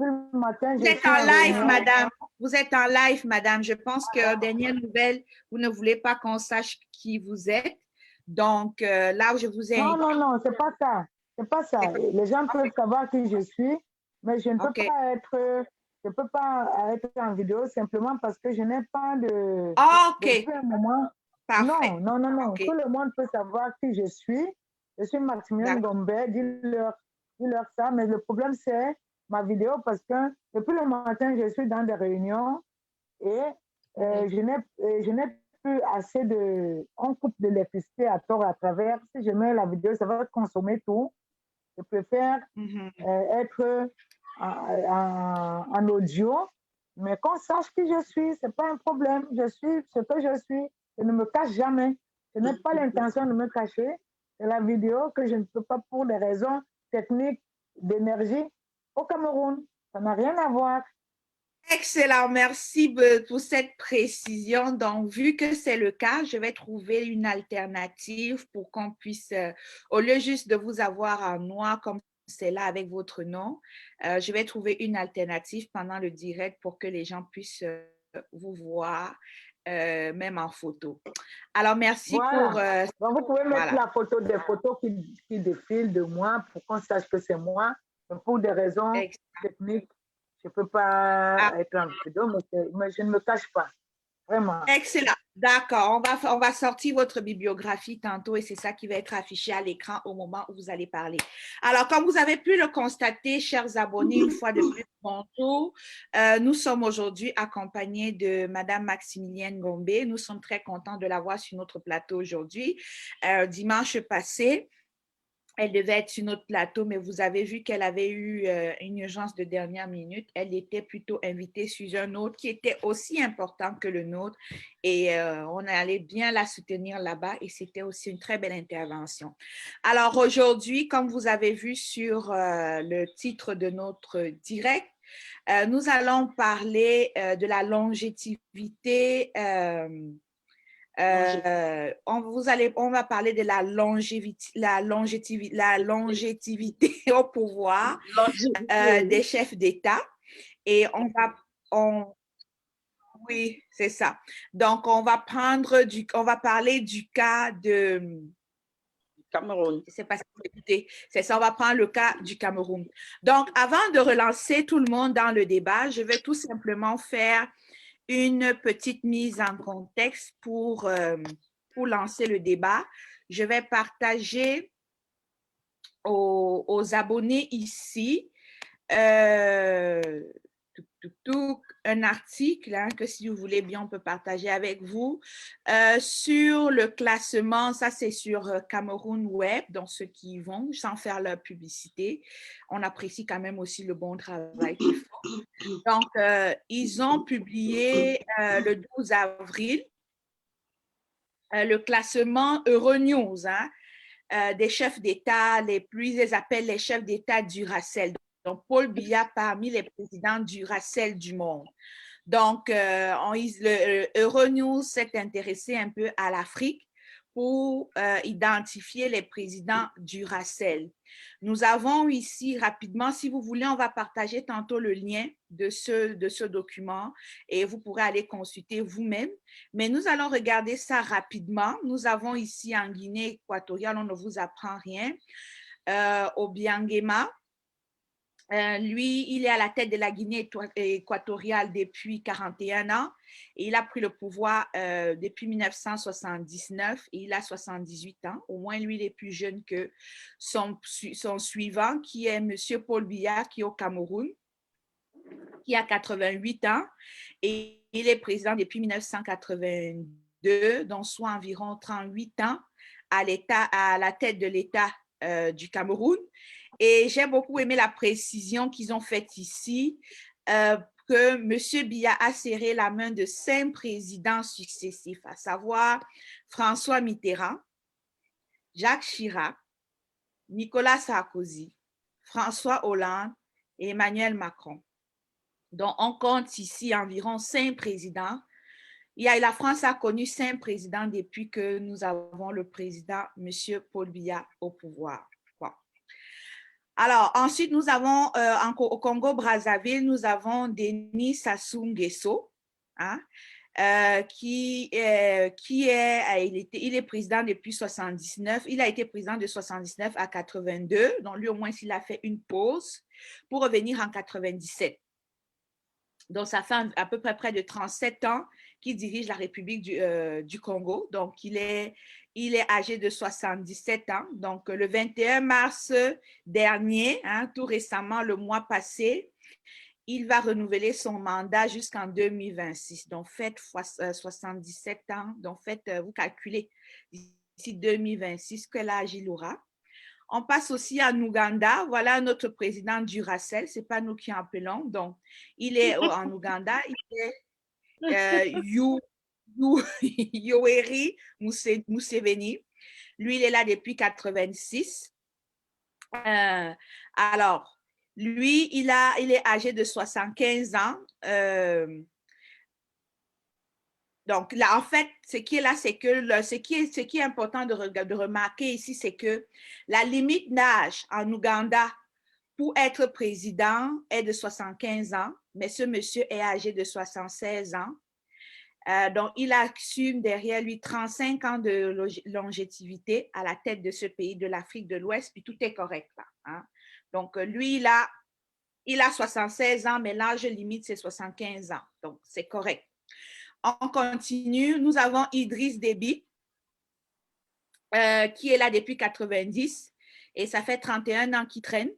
le matin, Vous je êtes suis en en live, réunion. madame. Vous êtes en live, madame. Je pense que, dernière nouvelle, vous ne voulez pas qu'on sache qui vous êtes. Donc, là où je vous ai Non, invité. non, non, c'est pas ça. C'est pas ça. Les gens peuvent savoir qui je suis, mais je ne peux OK. pas être, je peux pas être en vidéo simplement parce que je n'ai pas de, OK. depuis un moment. Parfait. Non, non, non, non. OK. Tout le monde peut savoir qui je suis. Je suis Maximilienne D'accord. Gombe. Dis-leur ça. Mais le problème, c'est ma vidéo parce que depuis le matin, je suis dans des réunions et je n'ai plus assez de. On coupe de l'électricité à tort et à travers. Si je mets la vidéo, ça va consommer tout. Je préfère Mhm. être en audio, mais qu'on sache qui je suis, ce n'est pas un problème. Je suis ce que je suis. Je ne me cache jamais. Je n'ai pas l'intention de me cacher. C'est la vidéo que je ne peux pas pour des raisons techniques d'énergie au Cameroun. Ça n'a rien à voir. Excellent, merci pour cette précision. Donc, vu que c'est le cas, je vais trouver une alternative pour qu'on puisse, au lieu juste de vous avoir en noir comme c'est là avec votre nom, je vais trouver une alternative pendant le direct pour que les gens puissent vous voir, même en photo. Alors, merci pour... Voilà. Donc, vous pouvez mettre voilà. la photo, des photos qui défilent de moi pour qu'on sache que c'est moi. Mais pour des raisons techniques, je ne peux pas Ah, être en vidéo, mais je ne me cache pas. Vraiment. excellent. D'accord. On va sortir votre bibliographie tantôt et c'est ça qui va être affiché à l'écran au moment où vous allez parler. Alors, comme vous avez pu le constater, chers abonnés, une fois de plus, bonjour. Nous sommes aujourd'hui accompagnés de Madame Maximilienne Gombe. Nous sommes très contents de la voir sur notre plateau aujourd'hui. Dimanche passé, elle devait être sur notre plateau, mais vous avez vu qu'elle avait eu une urgence de dernière minute. Elle était plutôt invitée sur un autre qui était aussi important que le nôtre. Et on allait bien la soutenir là-bas et c'était aussi une très belle intervention. Alors aujourd'hui, comme vous avez vu sur le titre de notre direct, nous allons parler de la longévité. On va parler de la longévité au pouvoir des chefs d'État. Et oui, c'est ça. Donc, on va parler du cas de Cameroun. Je sais pas si vous écoutez. C'est ça, on va prendre le cas du Cameroun. Donc, avant de relancer tout le monde dans le débat, je vais tout simplement faire une petite mise en contexte pour lancer le débat. Je vais partager aux abonnés ici un article que si vous voulez bien, on peut partager avec vous sur le classement, ça c'est sur Cameroun Web, donc ceux qui y vont, sans faire leur publicité. On apprécie quand même aussi le bon travail qu'ils font. Donc, ils ont publié le 12 avril le classement Euronews des chefs d'État ils les appellent les chefs d'État Duracell. Donc, Paul Biya parmi les présidents Duracell du monde. Donc, Euronews s'est intéressé un peu à l'Afrique pour identifier les présidents Duracell. Nous avons ici rapidement, si vous voulez, on va partager tantôt le lien de ce document et vous pourrez aller consulter vous-même. Mais nous allons regarder ça rapidement. Nous avons ici en Guinée équatoriale, on ne vous apprend rien, Obiangema. Lui, il est à la tête de la Guinée équatoriale depuis 41 ans et il a pris le pouvoir depuis 1979 et il a 78 ans. Au moins, lui, il est plus jeune que son suivant qui est M. Paul Biya qui est au Cameroun, qui a 88 ans et il est président depuis 1982, donc soit environ 38 ans à la tête de l'État du Cameroun. Et j'ai beaucoup aimé la précision qu'ils ont faite ici, que M. Biya a serré la main de 5 présidents successifs, à savoir François Mitterrand, Jacques Chirac, Nicolas Sarkozy, François Hollande et Emmanuel Macron. Donc, on compte ici environ 5 présidents. La France a connu 5 présidents depuis que nous avons le président, M. Paul Biya, au pouvoir. Bon. Alors, ensuite, nous avons au Congo-Brazzaville, nous avons Denis Sassou Nguesso, hein, il est président depuis 79. Il a été président de 79 à 82. Donc, lui, au moins, il a fait une pause pour revenir en 97. Donc, ça fait à peu près de 37 ans qu'il dirige la République du Congo. Donc, il est âgé de 77 ans. Donc, le 21 mars dernier, hein, tout récemment, le mois passé, il va renouveler son mandat jusqu'en 2026. Donc, faites 77 ans. Donc, vous calculez d'ici 2026 quel âge il aura. On passe aussi en Ouganda. Voilà notre président Duracell. Ce n'est pas nous qui en appelons. Donc, il est en Ouganda. Il est Yoweri Museveni. Lui, il est là depuis 86. Alors, lui, il est âgé de 75 ans. Donc, là, en fait, ce qui est là, c'est que ce qui est important de remarquer ici, c'est que la limite d'âge en Ouganda pour être président est de 75 ans, mais ce monsieur est âgé de 76 ans. Donc, il assume derrière lui 35 ans de longévité à la tête de ce pays de l'Afrique de l'Ouest, puis tout est correct là. Hein? Donc, lui, il a 76 ans, mais l'âge limite, c'est 75 ans. Donc, c'est correct. On continue. Nous avons Idriss Déby, qui est là depuis 90 et ça fait 31 ans qu'il traîne.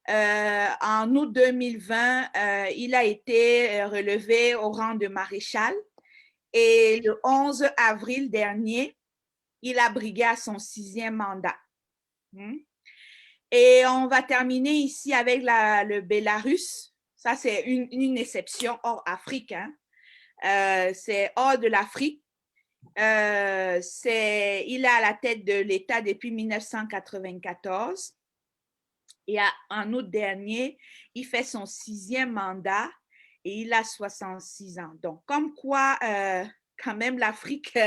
En août 2020, il a été relevé au rang de maréchal et le 11 avril dernier, il a brigué à son 6e mandat. Et on va terminer ici avec le Bélarus. Ça, c'est une exception hors Afrique. Hein. C'est hors de l'Afrique. Il est à la tête de l'État depuis 1994. Et en août dernier, il fait son 6e mandat et il a 66 ans. Donc, comme quoi, quand même, l'Afrique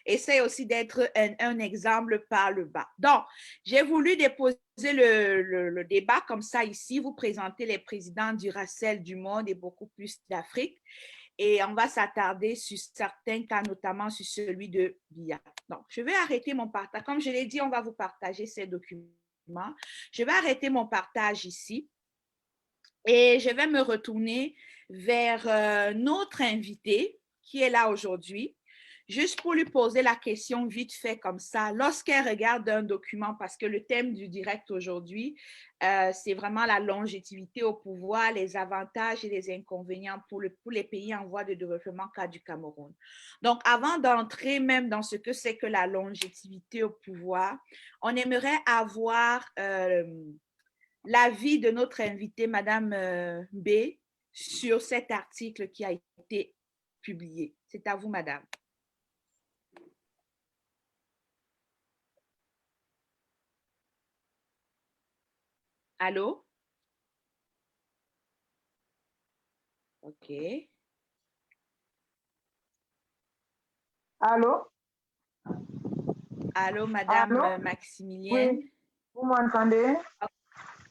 essaie aussi d'être un exemple par le bas. Donc, j'ai voulu déposer le débat comme ça ici, vous présenter les présidents Duracell du monde et beaucoup plus d'Afrique. Et on va s'attarder sur certains cas, notamment sur celui de Biya. Donc, je vais arrêter mon partage. Comme je l'ai dit, on va vous partager ces documents. Je vais arrêter mon partage ici et je vais me retourner vers notre invité qui est là aujourd'hui, juste pour lui poser la question vite fait comme ça, lorsqu'elle regarde un document, parce que le thème du direct aujourd'hui, c'est vraiment la longévité au pouvoir, les avantages et les inconvénients pour les pays en voie de développement cas du Cameroun. Donc, avant d'entrer même dans ce que c'est que la longévité au pouvoir, on aimerait avoir l'avis de notre invitée, Madame B, sur cet article qui a été publié. C'est à vous, Madame. Allô? OK. Allô? Allô, Madame Allô? Maximilienne? Oui, vous m'entendez?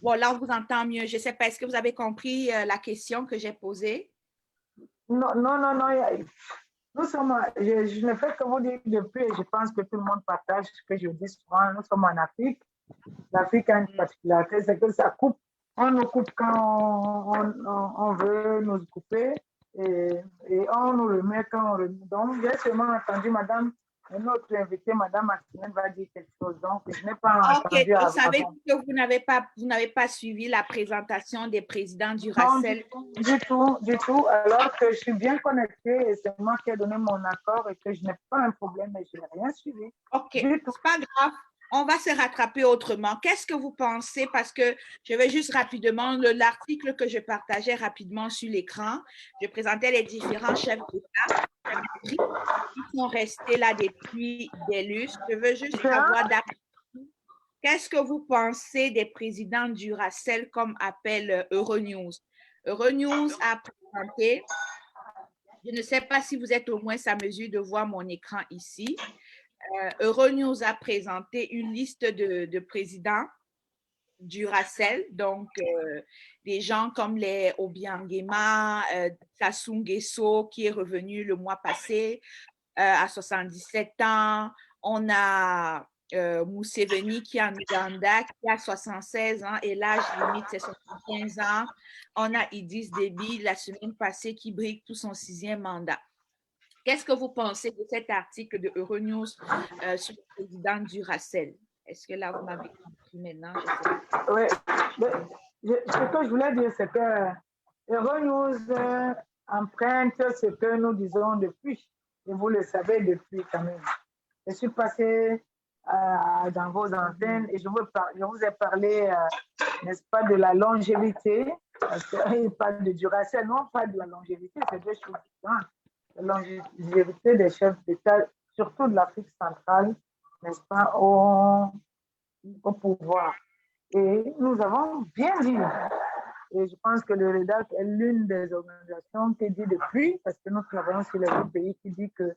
Bon, là, on vous entend mieux. Je ne sais pas, est-ce que vous avez compris la question que j'ai posée? Non, non, non, non. Nous sommes, je ne fais que vous dire depuis, et je pense que tout le monde partage ce que je dis souvent, nous sommes en Afrique. L'Afrique a une particularité, c'est que ça coupe. On nous coupe quand on veut nous couper et on nous remet quand on remet. Donc, j'ai seulement entendu notre invitée, Madame Maximilienne, va dire quelque chose. Donc, je n'ai pas OK, entendu vous savez avant. que vous n'avez pas suivi la présentation des présidents du Non, Duracell. du tout. Alors que je suis bien connectée et c'est moi qui ai donné mon accord et que je n'ai pas un problème et je n'ai rien suivi. OK, c'est pas grave. On va se rattraper autrement. Qu'est-ce que vous pensez? Parce que je vais juste rapidement, l'article que je partageais rapidement sur l'écran, je présentais les différents chefs d'État qui sont restés là depuis des lustres. Je veux juste savoir qu'est-ce que vous pensez des présidents Duracell comme appelle Euronews? Euronews a présenté, je ne sais pas si vous êtes au moins à mesure de voir mon écran ici. Euronews a présenté une liste de présidents Duracell, donc des gens comme les Obiangema, Sassou Nguesso qui est revenu le mois passé à 77 ans. On a Museveni qui est en Ouganda, qui a 76 ans et l'âge limite c'est 75 ans. On a Idriss Déby la semaine passée qui brigue pour son 6e mandat. Qu'est-ce que vous pensez de cet article de Euronews sur le président Duracell? Est-ce que là, vous m'avez compris maintenant? Oui, ce que je voulais dire, c'est que Euronews emprunte ce que nous disons depuis, et vous le savez depuis quand même. Je suis passée dans vos antennes et je vous ai parlé, n'est-ce pas, de la longévité, parce qu'il parle de Duracell, non pas de la longévité, c'est deux choses différentes. La longévité des chefs d'État, surtout de l'Afrique centrale, n'est-ce pas, au pouvoir. Et nous avons bien dit, et je pense que le REDAC est l'une des organisations qui dit depuis, parce que nous travaillons sur les autres pays, qui dit que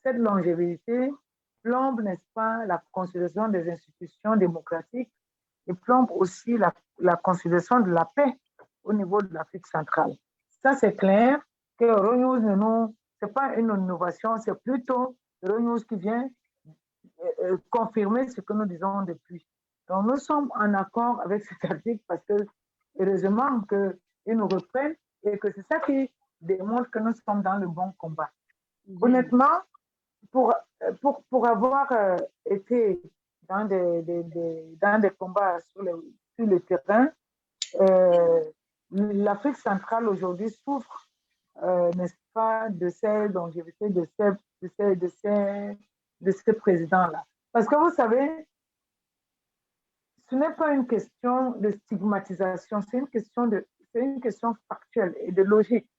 cette longévité plombe, n'est-ce pas, la consolidation des institutions démocratiques et plombe aussi la consolidation de la paix au niveau de l'Afrique centrale. Ça, c'est clair que Euronews, ce n'est pas une innovation, c'est plutôt Euronews qui vient confirmer ce que nous disons depuis. Donc, nous sommes en accord avec cet article parce que, heureusement, qu'ils nous reprennent et que c'est ça qui démontre que nous sommes dans le bon combat. Honnêtement, pour avoir été dans des combats sur le terrain, l'Afrique centrale aujourd'hui souffre, n'est-ce pas, de ces longévités, de ces présidents-là. Parce que vous savez, ce n'est pas une question de stigmatisation, c'est une question factuelle et de logique.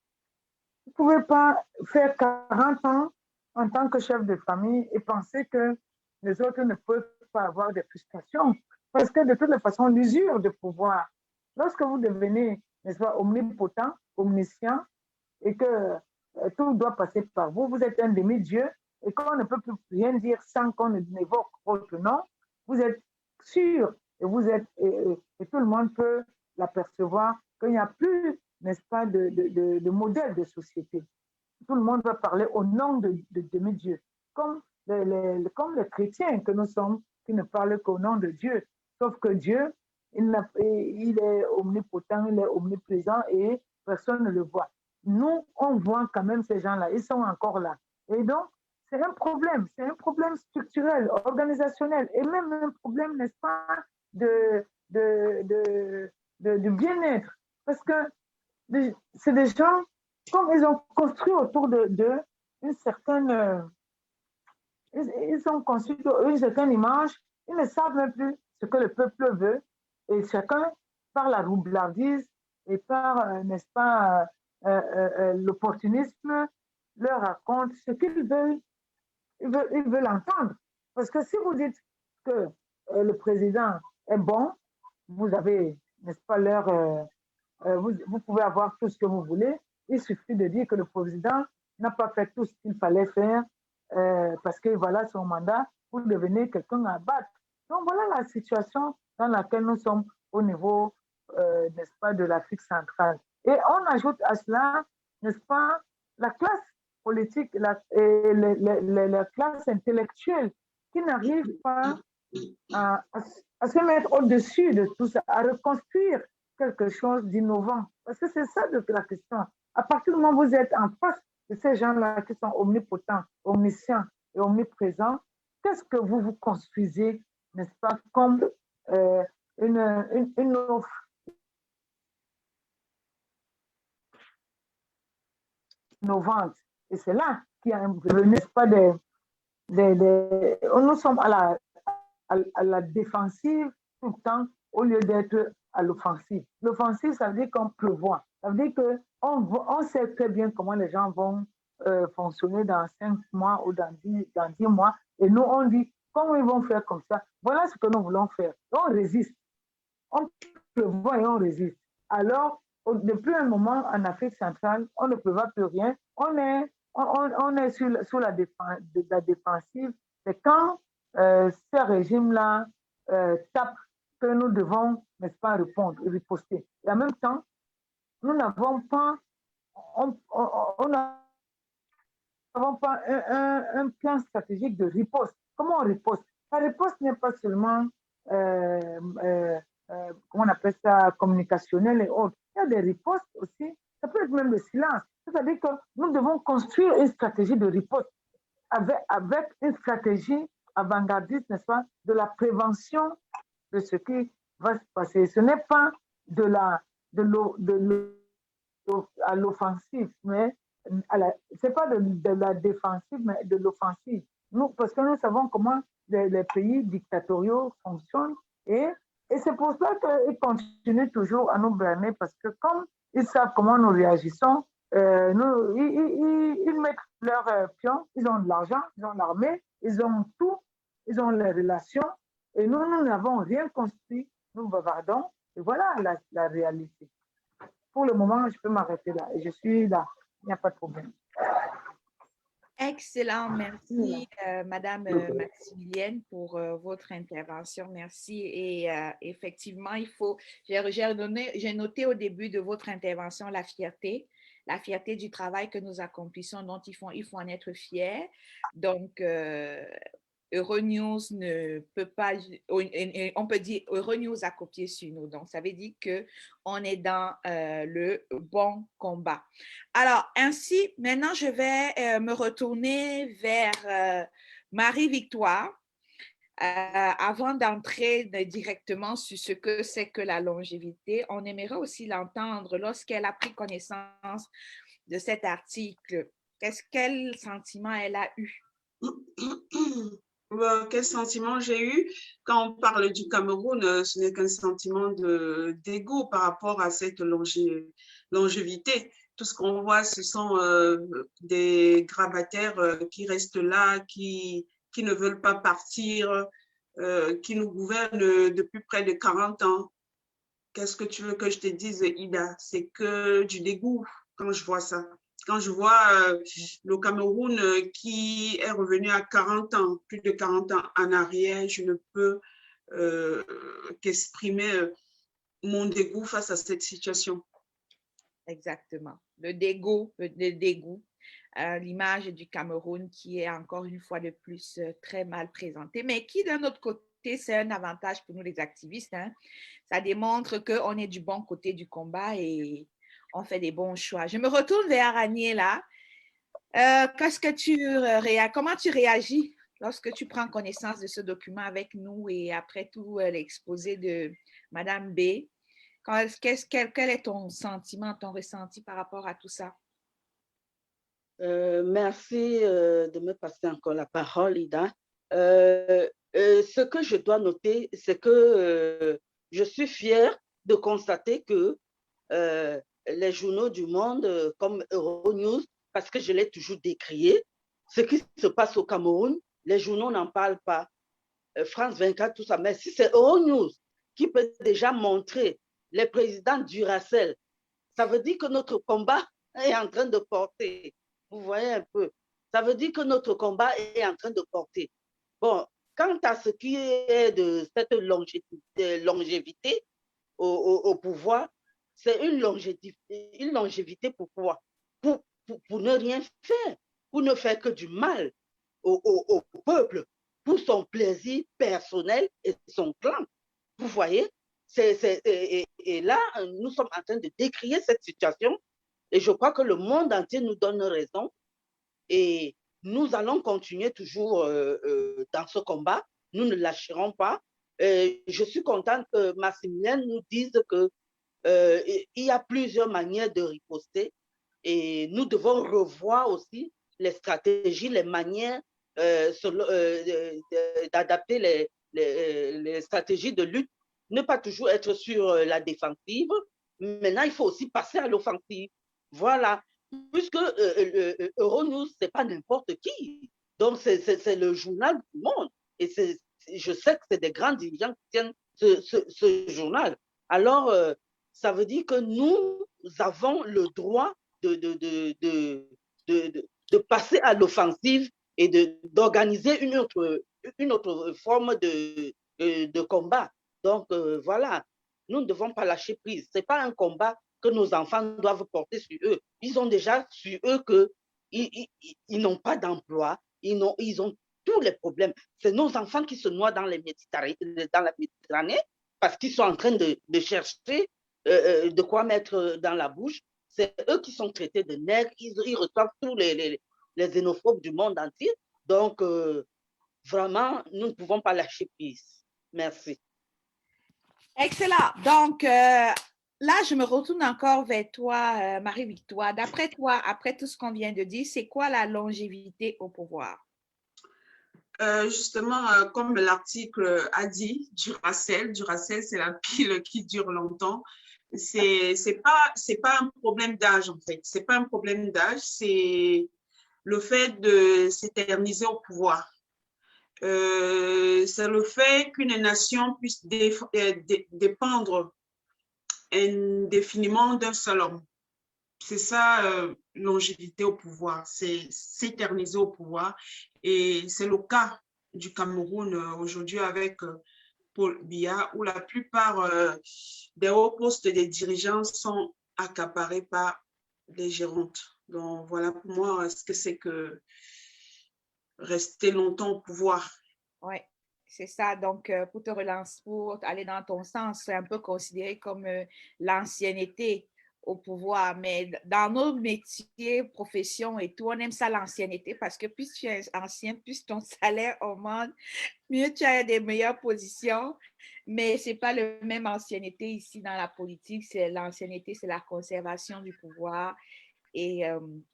Vous ne pouvez pas faire 40 ans en tant que chef de famille et penser que les autres ne peuvent pas avoir des frustrations. Parce que de toute façon, l'usure de pouvoir, lorsque vous devenez, n'est-ce pas, omnipotent, omniscient, et que tout doit passer par vous, vous êtes un demi-dieu, et qu'on ne peut plus rien dire sans qu'on n'évoque votre nom, vous êtes sûr, et tout le monde peut l'apercevoir, qu'il n'y a plus, n'est-ce pas, de modèle de société. Tout le monde va parler au nom de demi-dieu, comme les chrétiens que nous sommes, qui ne parlent qu'au nom de Dieu. Sauf que Dieu, il est omnipotent, il est omniprésent et personne ne le voit. Nous, on voit quand même ces gens-là, ils sont encore là. Et donc, c'est un problème structurel, organisationnel, et même un problème, n'est-ce pas, de bien-être. Parce que c'est des gens, comme ils ont construit autour d'eux une certaine... ils ont construit une certaine image, ils ne savent même plus ce que le peuple veut, et chacun, par la roublardise et par, n'est-ce pas, l'opportunisme, leur raconte ce qu'ils veulent. Ils veulent entendre. Parce que si vous dites que le président est bon, vous avez, n'est-ce pas, vous pouvez avoir tout ce que vous voulez. Il suffit de dire que le président n'a pas fait tout ce qu'il fallait faire parce que voilà son mandat pour devenir quelqu'un à battre. Donc voilà la situation dans laquelle nous sommes au niveau, n'est-ce pas, de l'Afrique centrale. Et on ajoute à cela, n'est-ce pas, la classe politique la classe intellectuelle qui n'arrive pas à se mettre au-dessus de tout ça, à reconstruire quelque chose d'innovant. Parce que c'est ça la question. À partir du moment où vous êtes en face de ces gens-là qui sont omnipotents, omniscients et omniprésents, qu'est-ce que vous construisez, n'est-ce pas, comme une offre innovante. Et c'est là qu'il y a un revenu, n'est-ce pas, nous sommes à la défensive tout le temps au lieu d'être à l'offensive. L'offensive, ça veut dire qu'on prévoit. Ça veut dire qu'on sait très bien comment les gens vont fonctionner dans 5 mois ou dans 10 mois. Et nous, on dit, comment ils vont faire comme ça? Voilà ce que nous voulons faire. On résiste. On prévoit et on résiste. Alors, depuis un moment, en Afrique centrale, on ne prévoit plus rien. On est sur la défensive. C'est quand ces régimes-là tapent que nous devons, n'est-ce pas, répondre et riposter. Et en même temps, nous n'avons pas, on n'a n'avons pas un plan stratégique de riposte. Comment on riposte? La riposte n'est pas seulement, comment on appelle ça, communicationnelle et autres. Il y a des ripostes aussi. Ça peut être même le silence. C'est-à-dire que nous devons construire une stratégie de riposte avec une stratégie avant-gardiste, n'est-ce pas, de la prévention de ce qui va se passer. Ce n'est pas de la, de à l'offensive, mais ce n'est pas de la défensive, mais de l'offensive. Nous, parce que nous savons comment les pays dictatoriaux fonctionnent et c'est pour ça qu'ils continuent toujours à nous blâmer parce que comme ils savent comment nous réagissons, ils mettent leurs pions, ils ont de l'argent, ils ont l'armée, ils ont tout, ils ont les relations et nous n'avons rien construit, nous bavardons et voilà la réalité. Pour le moment, je peux m'arrêter là et je suis là, il n'y a pas de problème. Excellent, merci Madame Maximilienne pour votre intervention, merci. Et effectivement, j'ai noté au début de votre intervention la fierté du travail que nous accomplissons, dont il faut en être fier. Donc, Euronews ne peut pas, on peut dire Euronews a copié sur nous. Donc, ça veut dire qu'on est dans le bon combat. Alors, ainsi, maintenant, je vais me retourner vers Marie-Victoire avant d'entrer directement sur ce que c'est que la longévité. On aimerait aussi l'entendre lorsqu'elle a pris connaissance de cet article. Quel sentiment elle a eu? Quel sentiment j'ai eu quand on parle du Cameroun, ce n'est qu'un sentiment d'ego par rapport à cette longévité. Tout ce qu'on voit, ce sont des grabataires qui restent là, qui ne veulent pas partir, qui nous gouvernent depuis près de 40 ans. Qu'est-ce que tu veux que je te dise, Ida? C'est que du dégoût quand je vois ça. Quand je vois le Cameroun qui est revenu à 40 ans, plus de 40 ans en arrière, je ne peux qu'exprimer mon dégoût face à cette situation. Exactement. Le dégoût, l'image du Cameroun qui est encore une fois de plus très mal présentée, mais qui d'un autre côté, c'est un avantage pour nous les activistes. Hein. Ça démontre qu'on est du bon côté du combat et on fait des bons choix. Je me retourne vers Annie là. Comment tu réagis lorsque tu prends connaissance de ce document avec nous et après tout l'exposé de Madame B? Quel est ton sentiment, ton ressenti par rapport à tout ça? Merci de me passer encore la parole, Ida. Ce que je dois noter, c'est que je suis fière de constater que les journaux du monde comme Euronews, parce que je l'ai toujours décrié, ce qui se passe au Cameroun, les journaux n'en parlent pas. France 24, tout ça. Mais si c'est Euronews qui peut déjà montrer les présidents Duracell, ça veut dire que notre combat est en train de porter. Vous voyez un peu. Ça veut dire que notre combat est en train de porter. Bon, quant à ce qui est de cette longévité au pouvoir, c'est une longévité pourquoi? Pour ne rien faire, pour ne faire que du mal au peuple, pour son plaisir personnel et son clan. Vous voyez? Et là, nous sommes en train de décrier cette situation et je crois que le monde entier nous donne raison et nous allons continuer toujours dans ce combat. Nous ne lâcherons pas. Je suis contente que Maximilienne nous dise qu'il y a plusieurs manières de riposter et nous devons revoir aussi les stratégies, les manières d'adapter les stratégies de lutte, ne pas toujours être sur la défensive. Maintenant, il faut aussi passer à l'offensive. Voilà. Puisque Euronews, ce n'est pas n'importe qui. Donc, c'est le journal du monde. Et je sais que c'est des grands dirigeants qui tiennent ce journal. Alors, ça veut dire que nous avons le droit de passer à l'offensive et d'organiser une autre forme de combat. Donc, voilà, nous ne devons pas lâcher prise. Ce n'est pas un combat que nos enfants doivent porter sur eux. Ils ont déjà sur eux qu'ils n'ont pas d'emploi, ils ont tous les problèmes. C'est nos enfants qui se noient dans la Méditerranée parce qu'ils sont en train de chercher de quoi mettre dans la bouche. C'est eux qui sont traités de nègres. Ils reçoivent tous les xénophobes du monde entier. Donc, vraiment, nous ne pouvons pas lâcher prise. Merci. Excellent. Donc, là, je me retourne encore vers toi, Marie-Victoire. D'après toi, après tout ce qu'on vient de dire, c'est quoi la longévité au pouvoir? Justement, comme l'article a dit, Duracell, c'est la pile qui dure longtemps. C'est pas un problème d'âge, en fait. C'est pas un problème d'âge, c'est le fait de s'éterniser au pouvoir. C'est le fait qu'une nation puisse dépendre indéfiniment d'un seul homme. C'est ça, longévité au pouvoir, c'est s'éterniser au pouvoir. Et c'est le cas du Cameroun aujourd'hui avec Paul Biya, où la plupart des hauts postes des dirigeants sont accaparés par des gérontes. Donc voilà pour moi ce que c'est que rester longtemps au pouvoir. Oui, c'est ça. Donc, pour te relancer, pour aller dans ton sens, c'est un peu considéré comme l'ancienneté au pouvoir. Mais dans nos métiers, professions et tout, on aime ça l'ancienneté parce que plus tu es ancien, plus ton salaire augmente, mieux tu as des meilleures positions. Mais ce n'est pas le même ancienneté ici dans la politique. L'ancienneté, c'est la conservation du pouvoir et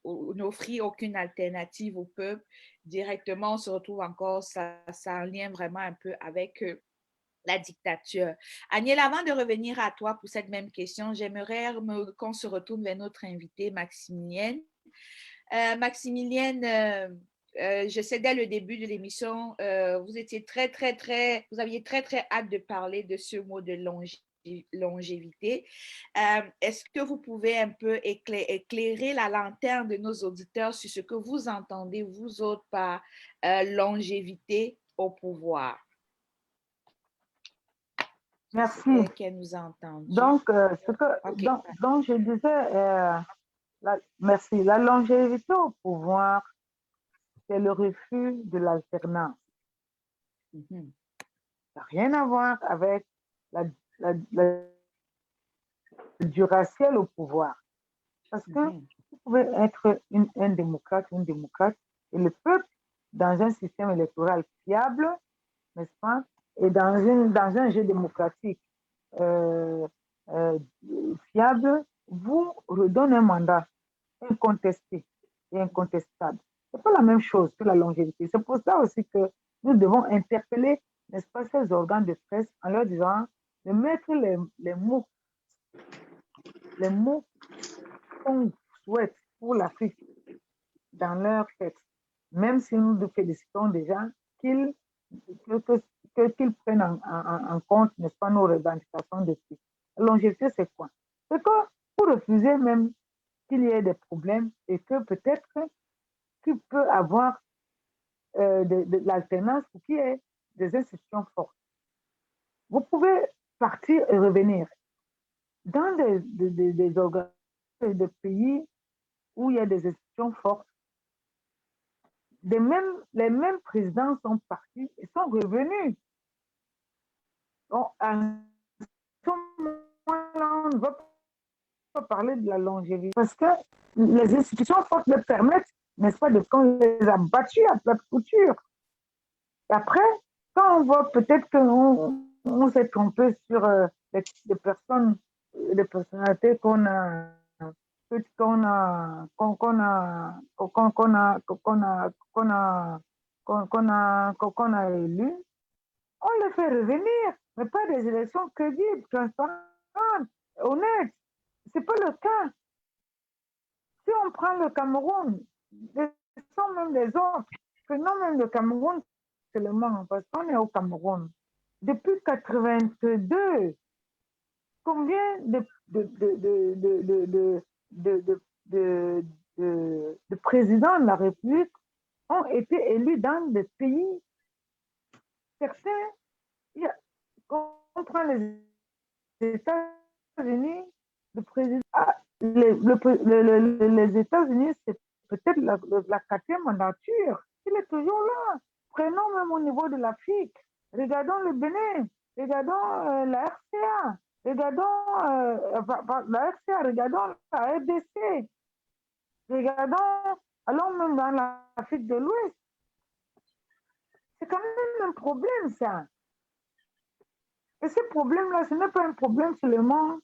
n'offrir aucune alternative au peuple. Directement, on se retrouve encore, ça en lien vraiment un peu avec la dictature. Agnès, avant de revenir à toi pour cette même question, j'aimerais qu'on se retourne vers notre invitée, Maximilienne. Maximilienne, je sais dès le début de l'émission, vous étiez vous aviez très hâte de parler de ce mot de longévité. Est-ce que vous pouvez un peu éclairer la lanterne de nos auditeurs sur ce que vous entendez, vous autres, par longévité au pouvoir? Merci. Qu'elle nous a entendu. Donc, donc, je disais, merci. La longévité au pouvoir, c'est le refus de l'alternance. Ça n'a rien à voir avec la Duracell au pouvoir. Parce que vous pouvez être un démocrate, une démocrate, et le peuple, dans un système électoral fiable, n'est-ce pas, et dans un jeu démocratique fiable, vous redonne un mandat incontesté et incontestable. Ce n'est pas la même chose que la longévité. C'est pour ça aussi que nous devons interpeller, n'est-ce pas, ces organes de presse en leur disant de mettre les mots qu'on souhaite pour l'Afrique dans leur texte, même si nous nous félicitons déjà qu'ils prennent en compte, n'est-ce pas, nos revendications dessus. La longévité, c'est quoi? C'est que pour refuser même qu'il y ait des problèmes et que peut-être qu'il peut avoir de l'alternance pour qu'il y ait des institutions fortes. Vous pouvez partir et revenir. Dans des organes, des pays où il y a des institutions fortes, les mêmes présidents sont partis et sont revenus. Donc, à ce moment-là, on ne va pas parler de la longévité parce que les institutions fortes le permettent, n'est-ce pas, qu'on les a battus à plat de couture. Et après, quand on voit peut-être qu'on s'est trompé sur les personnalités qu'on a élus, on les fait revenir, mais pas des élections crédibles, transparentes, honnêtes. Ce n'est pas le cas. Si on prend le Cameroun, sont même des autres, prenons même le Cameroun seulement, parce qu'on est au Cameroun. Depuis 1982, combien de présidents de la République ont été élus dans des pays? Certains, prend les États-Unis, le président, les États-Unis, c'est peut-être la quatrième mandature. Il est toujours là. Prenons même au niveau de l'Afrique. Regardons le Bénin, regardons la RCA, regardons la RCA, regardons la RDC, regardons, allons même dans l'Afrique de l'Ouest. C'est quand même un problème, ça. Et ce problème-là, ce n'est pas un problème seulement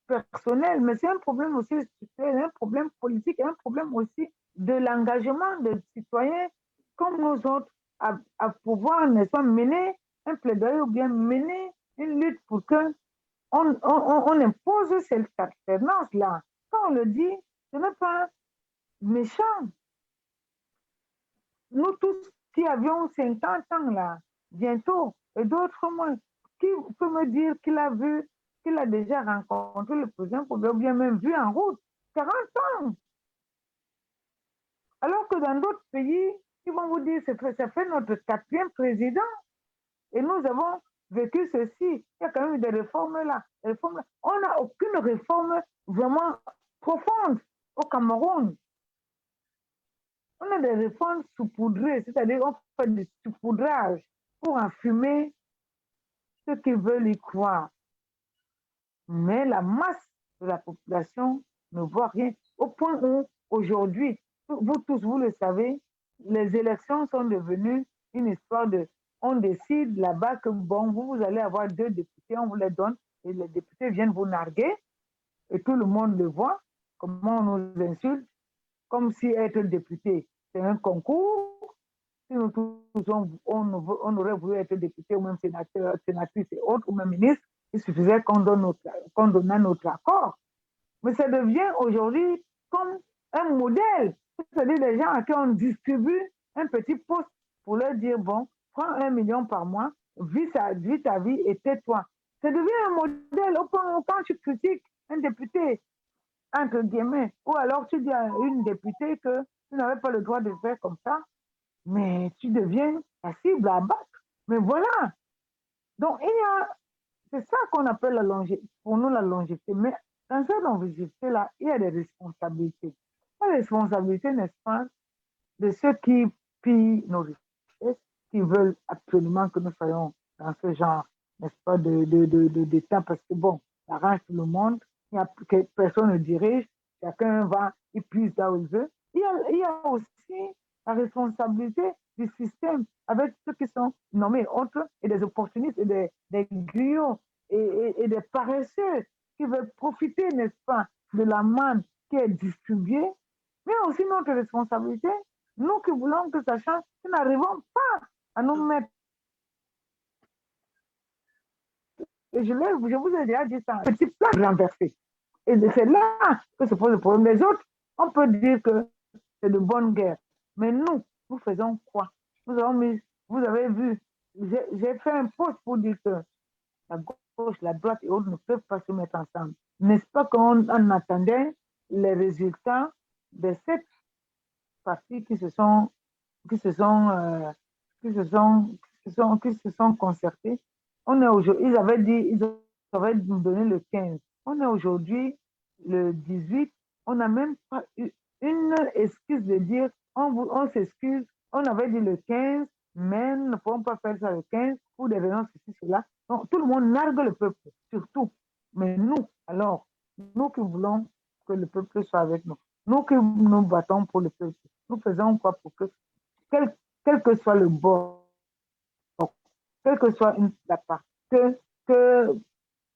personnel, mais c'est un problème aussi structurel, un problème politique, un problème aussi de l'engagement des citoyens comme nous autres à pouvoir, n'est-ce pas, mener un plaidoyer ou bien mener une lutte pour que on impose cette alternance-là. Quand on le dit, ce n'est pas méchant. Nous tous qui avions 50 ans là, bientôt, et d'autres moins, qui peut me dire qu'il a vu, qu'il a déjà rencontré le président ou bien même vu en route, 40 ans. Alors que dans d'autres pays, ils vont vous dire, ça fait notre quatrième président. Et nous avons vécu ceci. Il y a quand même des réformes là. On n'a aucune réforme vraiment profonde au Cameroun. On a des réformes saupoudrées, c'est-à-dire on fait du saupoudrage pour enfumer ceux qui veulent y croire. Mais la masse de la population ne voit rien. Au point où, aujourd'hui, vous tous, vous le savez, les élections sont devenues une histoire de... On décide là-bas que, bon, vous allez avoir 2 députés, on vous les donne, et les députés viennent vous narguer, et tout le monde le voit, comment on nous insulte, comme si être député, c'est un concours. Si nous tous, on aurait voulu être député ou même sénateur, sénatrice et autres, ou même ministre, il suffisait qu'on donne notre accord. Mais ça devient aujourd'hui comme un modèle. C'est-à-dire les gens à qui on distribue un petit poste pour leur dire, bon, prends 1 million par mois, vis ta vie et tais-toi. Ça devient un modèle. Quand tu critiques un député, entre guillemets, ou alors tu dis à une députée que tu n'avais pas le droit de faire comme ça, mais tu deviens la cible à battre. Mais voilà. Donc, c'est ça qu'on appelle la longévité, pour nous la longévité. Mais dans cette longévité-là, il y a des responsabilités. La responsabilité, n'est-ce pas, de ceux qui pillent nos richesses, qui veulent absolument que nous soyons dans ce genre, n'est-ce pas, d'état, parce que bon, ça arrange tout le monde, il y a, personne ne dirige, chacun va, il puise là où il veut. Il y a aussi la responsabilité du système avec ceux qui sont nommés autres et des opportunistes et des griots et des paresseux qui veulent profiter, n'est-ce pas, de la manne qui est distribuée, mais aussi notre responsabilité, nous qui voulons que ça change, nous n'arrivons pas à nous mettre. Et je vous ai déjà dit ça, un petit plat renversé. Et c'est là que se pose le problème. Les autres, on peut dire que c'est de bonne guerre. Mais nous faisons quoi? Vous avez vu, j'ai fait un post pour dire que la gauche, la droite et autres ne peuvent pas se mettre ensemble. N'est-ce pas qu'on attendait les résultats de cette partie qui se sont concertés? On est aujourd'hui, ils avaient nous donné le 15. On est aujourd'hui le 18. On n'a même pas eu une excuse de dire on s'excuse. On avait dit le 15, mais nous ne pouvons pas faire ça le 15 pour des raisons ceci, cela. Donc, tout le monde nargue le peuple, surtout. Mais nous, alors, nous qui voulons que le peuple soit avec nous, nous qui nous battons pour le peuple, nous faisons quoi pour que, quel que soit le bord, quelle que soit la part, que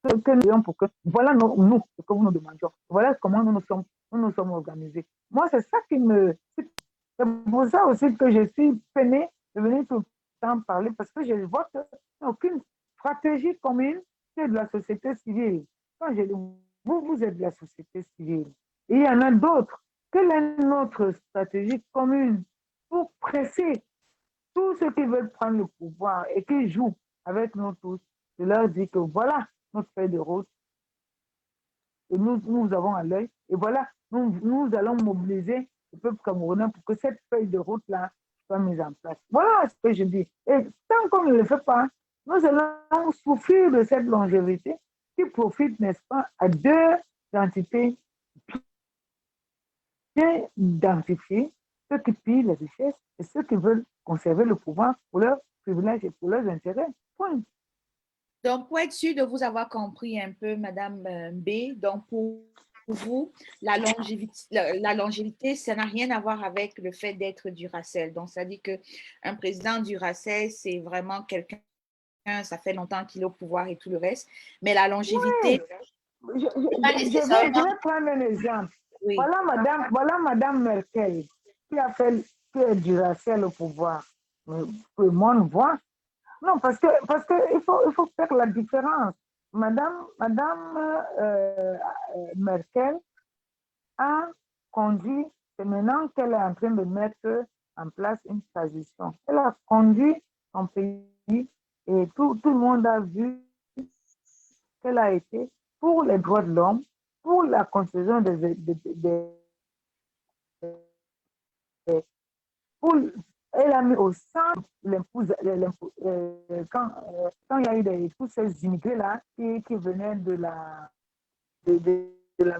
nous ayons pour que, voilà nous, ce que nous nous demandions. Voilà comment nous nous sommes organisés. Moi, c'est ça qui me... C'est pour ça aussi que je suis peinée de venir tout le temps parler, parce que je vois qu'il n'y a aucune stratégie commune, c'est de la société civile. Quand vous êtes de la société civile, et il y en a d'autres. Quelle est notre stratégie commune pour presser tous ceux qui veulent prendre le pouvoir et qui jouent avec nous tous? Je leur dis que voilà notre feuille de route, et nous avons à l'œil, et voilà, nous allons mobiliser le peuple camerounais pour que cette feuille de route-là soit mise en place. Voilà ce que je dis. Et tant qu'on ne le fait pas, nous allons souffrir de cette longévité qui profite, n'est-ce pas, à deux entités bien identifiées, ceux qui pillent les richesses et ceux qui veulent conserver le pouvoir pour leurs privilèges et pour leurs intérêts. Point. Donc, pour être sûr de vous avoir compris un peu, Madame B, donc pour vous, la longévité, ça n'a rien à voir avec le fait d'être Duracell. Donc, ça dit qu'un président Duracell, c'est vraiment quelqu'un, ça fait longtemps qu'il est au pouvoir et tout le reste. Mais la longévité, c'est pas Je nécessairement. vais prendre un exemple. Oui. Voilà Madame Merkel qui est Duracell au pouvoir. Mais tout le monde voit. Non, parce que il faut faire la différence. Madame Merkel a conduit, c'est maintenant qu'elle est en train de mettre en place une transition. Elle a conduit son pays et tout le monde a vu qu'elle a été pour les droits de l'homme, pour la construction pour, elle a mis au centre quand il y a eu tous ces immigrés-là qui venaient de la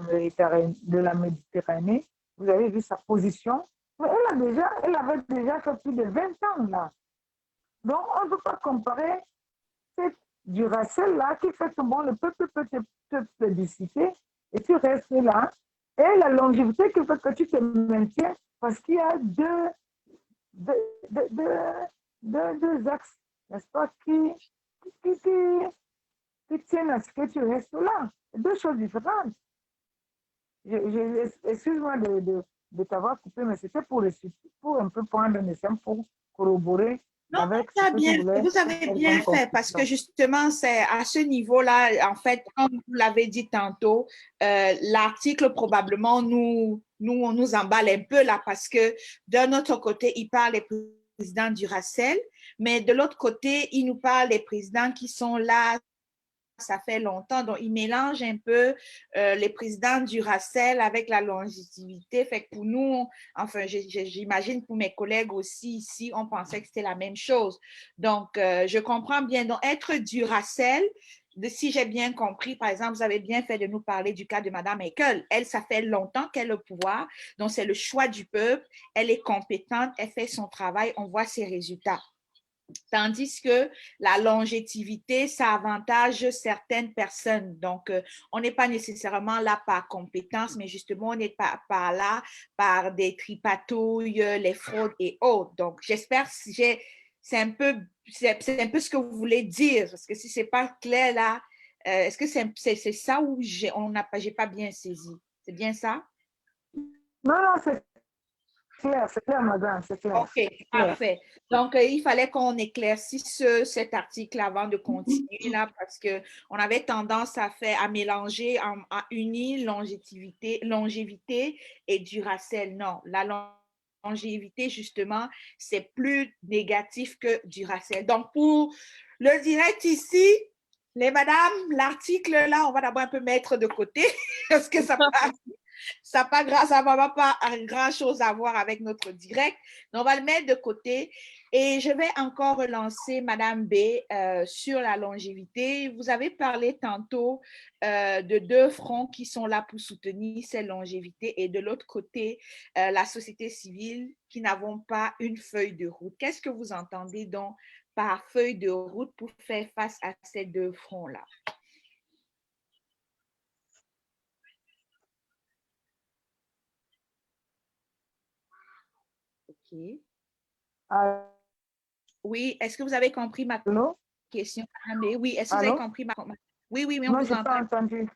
Méditerranée, vous avez vu sa position. Mais elle avait déjà fait plus de 20 ans là. Donc, on ne peut pas comparer cette Duracell-là qui fait que bon, le peuple peut te plébisciter et tu restes là. Et la longévité qui fait que tu te maintiens parce qu'il y a deux axes, n'est-ce pas, qui tiennent à ce que tu restes là. Deux choses différentes. Excuse-moi de t'avoir coupé, mais c'était pour un peu prendre un exemple, pour corroborer Non, avec ce que tu voulais. vous avez bien fait parce que justement, c'est à ce niveau-là, en fait, comme vous l'avez dit tantôt, l'article probablement on nous emballe un peu là parce que d'un autre côté, il parle des présidents du Racel, mais de l'autre côté, il nous parle des présidents qui sont là, ça fait longtemps. Donc, il mélange un peu les présidents du Racel avec la longévité. Fait que pour nous, enfin, j'imagine pour mes collègues aussi ici, on pensait que c'était la même chose. Donc, je comprends bien. Donc, être du Racel, si j'ai bien compris, par exemple, vous avez bien fait de nous parler du cas de Mme Merkel. Elle, ça fait longtemps qu'elle est au pouvoir. Donc, c'est le choix du peuple. Elle est compétente. Elle fait son travail. On voit ses résultats. Tandis que la longévité, ça avantage certaines personnes. Donc, on n'est pas nécessairement là par compétence, mais justement, on est par là par des tripatouilles, les fraudes et autres. Donc, j'espère que c'est un peu ce que vous voulez dire, parce que si ce n'est pas clair là, est-ce que c'est ça ou j'ai pas bien saisi? C'est bien ça? Non, c'est clair, madame, c'est clair. OK, parfait. Donc, il fallait qu'on éclaircisse cet article avant de continuer là, parce qu'on avait tendance à mélanger, à unir longévité et Duracell. Non, la longévité, justement, c'est plus négatif que Duracell. Donc, pour le direct ici, les madames, l'article là, on va d'abord un peu mettre de côté, parce que ça ça va pas grand-chose à voir avec notre direct. Donc, on va le mettre de côté. Et je vais encore relancer Madame B sur la longévité. Vous avez parlé tantôt de deux fronts qui sont là pour soutenir cette longévité et de l'autre côté, la société civile qui n'avons pas une feuille de route. Qu'est-ce que vous entendez donc par feuille de route pour faire face à ces deux fronts-là? OK. Oui, est-ce que vous avez compris ma question? Oui, est-ce que vous avez compris ma question? Oui, mais on non, vous je n'ai pas entend. entendu.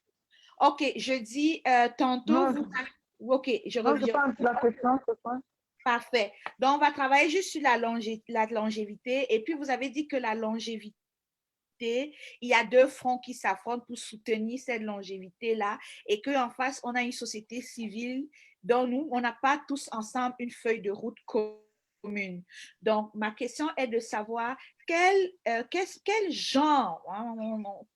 OK, je dis tantôt, OK, je non, je reviens. pense la question, c'est quoi? Parfait. Donc, on va travailler juste sur la longévité. Et puis, vous avez dit que la longévité, il y a deux fronts qui s'affrontent pour soutenir cette longévité-là et qu'en face, on a une société civile dont nous, on n'a pas tous ensemble une feuille de route commune. commune. Donc, ma question est de savoir quel genre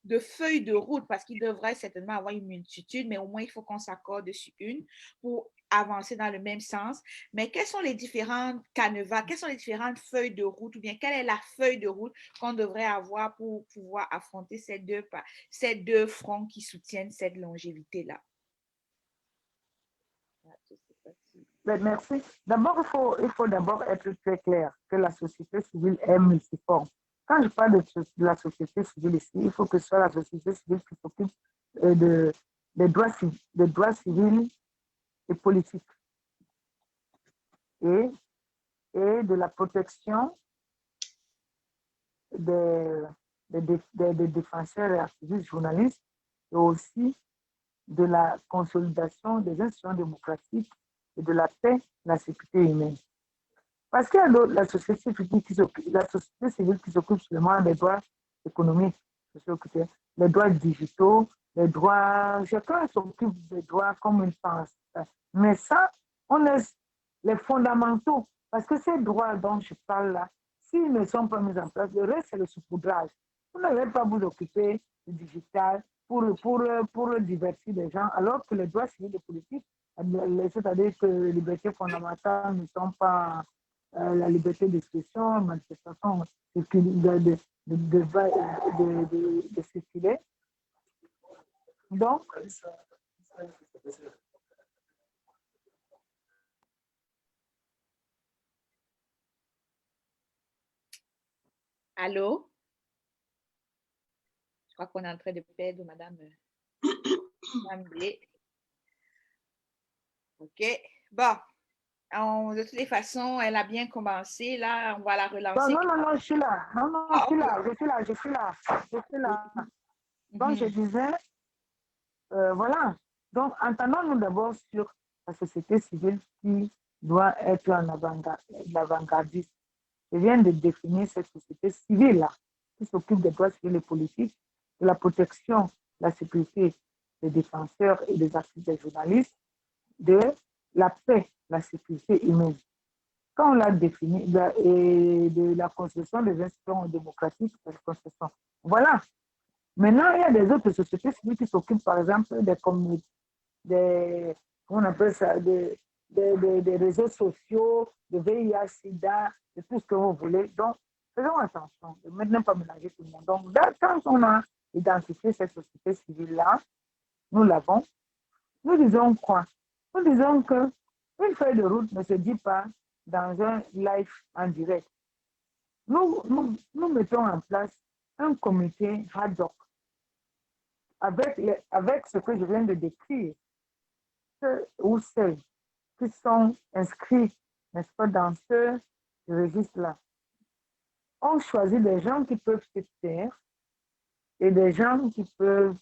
de feuille de route, parce qu'il devrait certainement avoir une multitude, mais au moins il faut qu'on s'accorde dessus une pour avancer dans le même sens. Mais quels sont les différents canevas, quelles sont les différentes feuilles de route, ou bien quelle est la feuille de route qu'on devrait avoir pour pouvoir affronter ces deux fronts qui soutiennent cette longévité-là? Merci. D'abord, il faut d'abord être très clair que la société civile est multiforme. Quand je parle de la société civile ici, il faut que ce soit la société civile qui s'occupe des droits civils et politiques et de la protection des défenseurs et activistes journalistes et aussi de la consolidation des institutions démocratiques et de la paix et la sécurité humaine. Parce qu'il y a la société civile qui s'occupe seulement des droits économiques, les droits digitaux, les droits, chacun s'occupe des droits comme il pense. Mais ça, on laisse les fondamentaux, parce que ces droits dont je parle là, s'ils ne sont pas mis en place, le reste, c'est le saupoudrage. Vous n'allez pas vous occuper du digital pour divertir les gens, alors que les droits civils et politiques, c'est-à-dire que les libertés fondamentales ne sont pas la liberté d'expression, manifestation, de circuler. Donc, Allô? Je crois qu'on est en train de perdre Madame B. OK. Bon. De toutes les façons, elle a bien commencé. Là, on va la relancer. Non, je suis là. Non, je suis là. Je suis là. Donc, je disais, voilà. Donc, entendons-nous d'abord sur la société civile qui doit être en avant-gardiste. Je viens de définir cette société civile-là, qui s'occupe des droits civils et politiques, de la protection, de la sécurité des défenseurs et des activistes des journalistes, de la paix, la sécurité humaine. Quand on l'a défini, et de la construction des institutions démocratiques, voilà. Maintenant, il y a des autres sociétés civiles qui s'occupent, par exemple, des communautés, on appelle ça, des réseaux sociaux, de VIH, SIDA, de tout ce que vous voulez. Donc, faisons attention de ne pas mélanger tout le monde. Donc, quand on a identifié cette société civile-là, nous l'avons, nous disons quoi? Nous disons qu'une feuille de route ne se dit pas dans un live en direct. Nous mettons en place un comité ad hoc avec ce que je viens de décrire, ceux ou celles qui sont inscrits, n'est-ce pas, dans ce registre-là. On choisit des gens qui peuvent se taire et des gens qui peuvent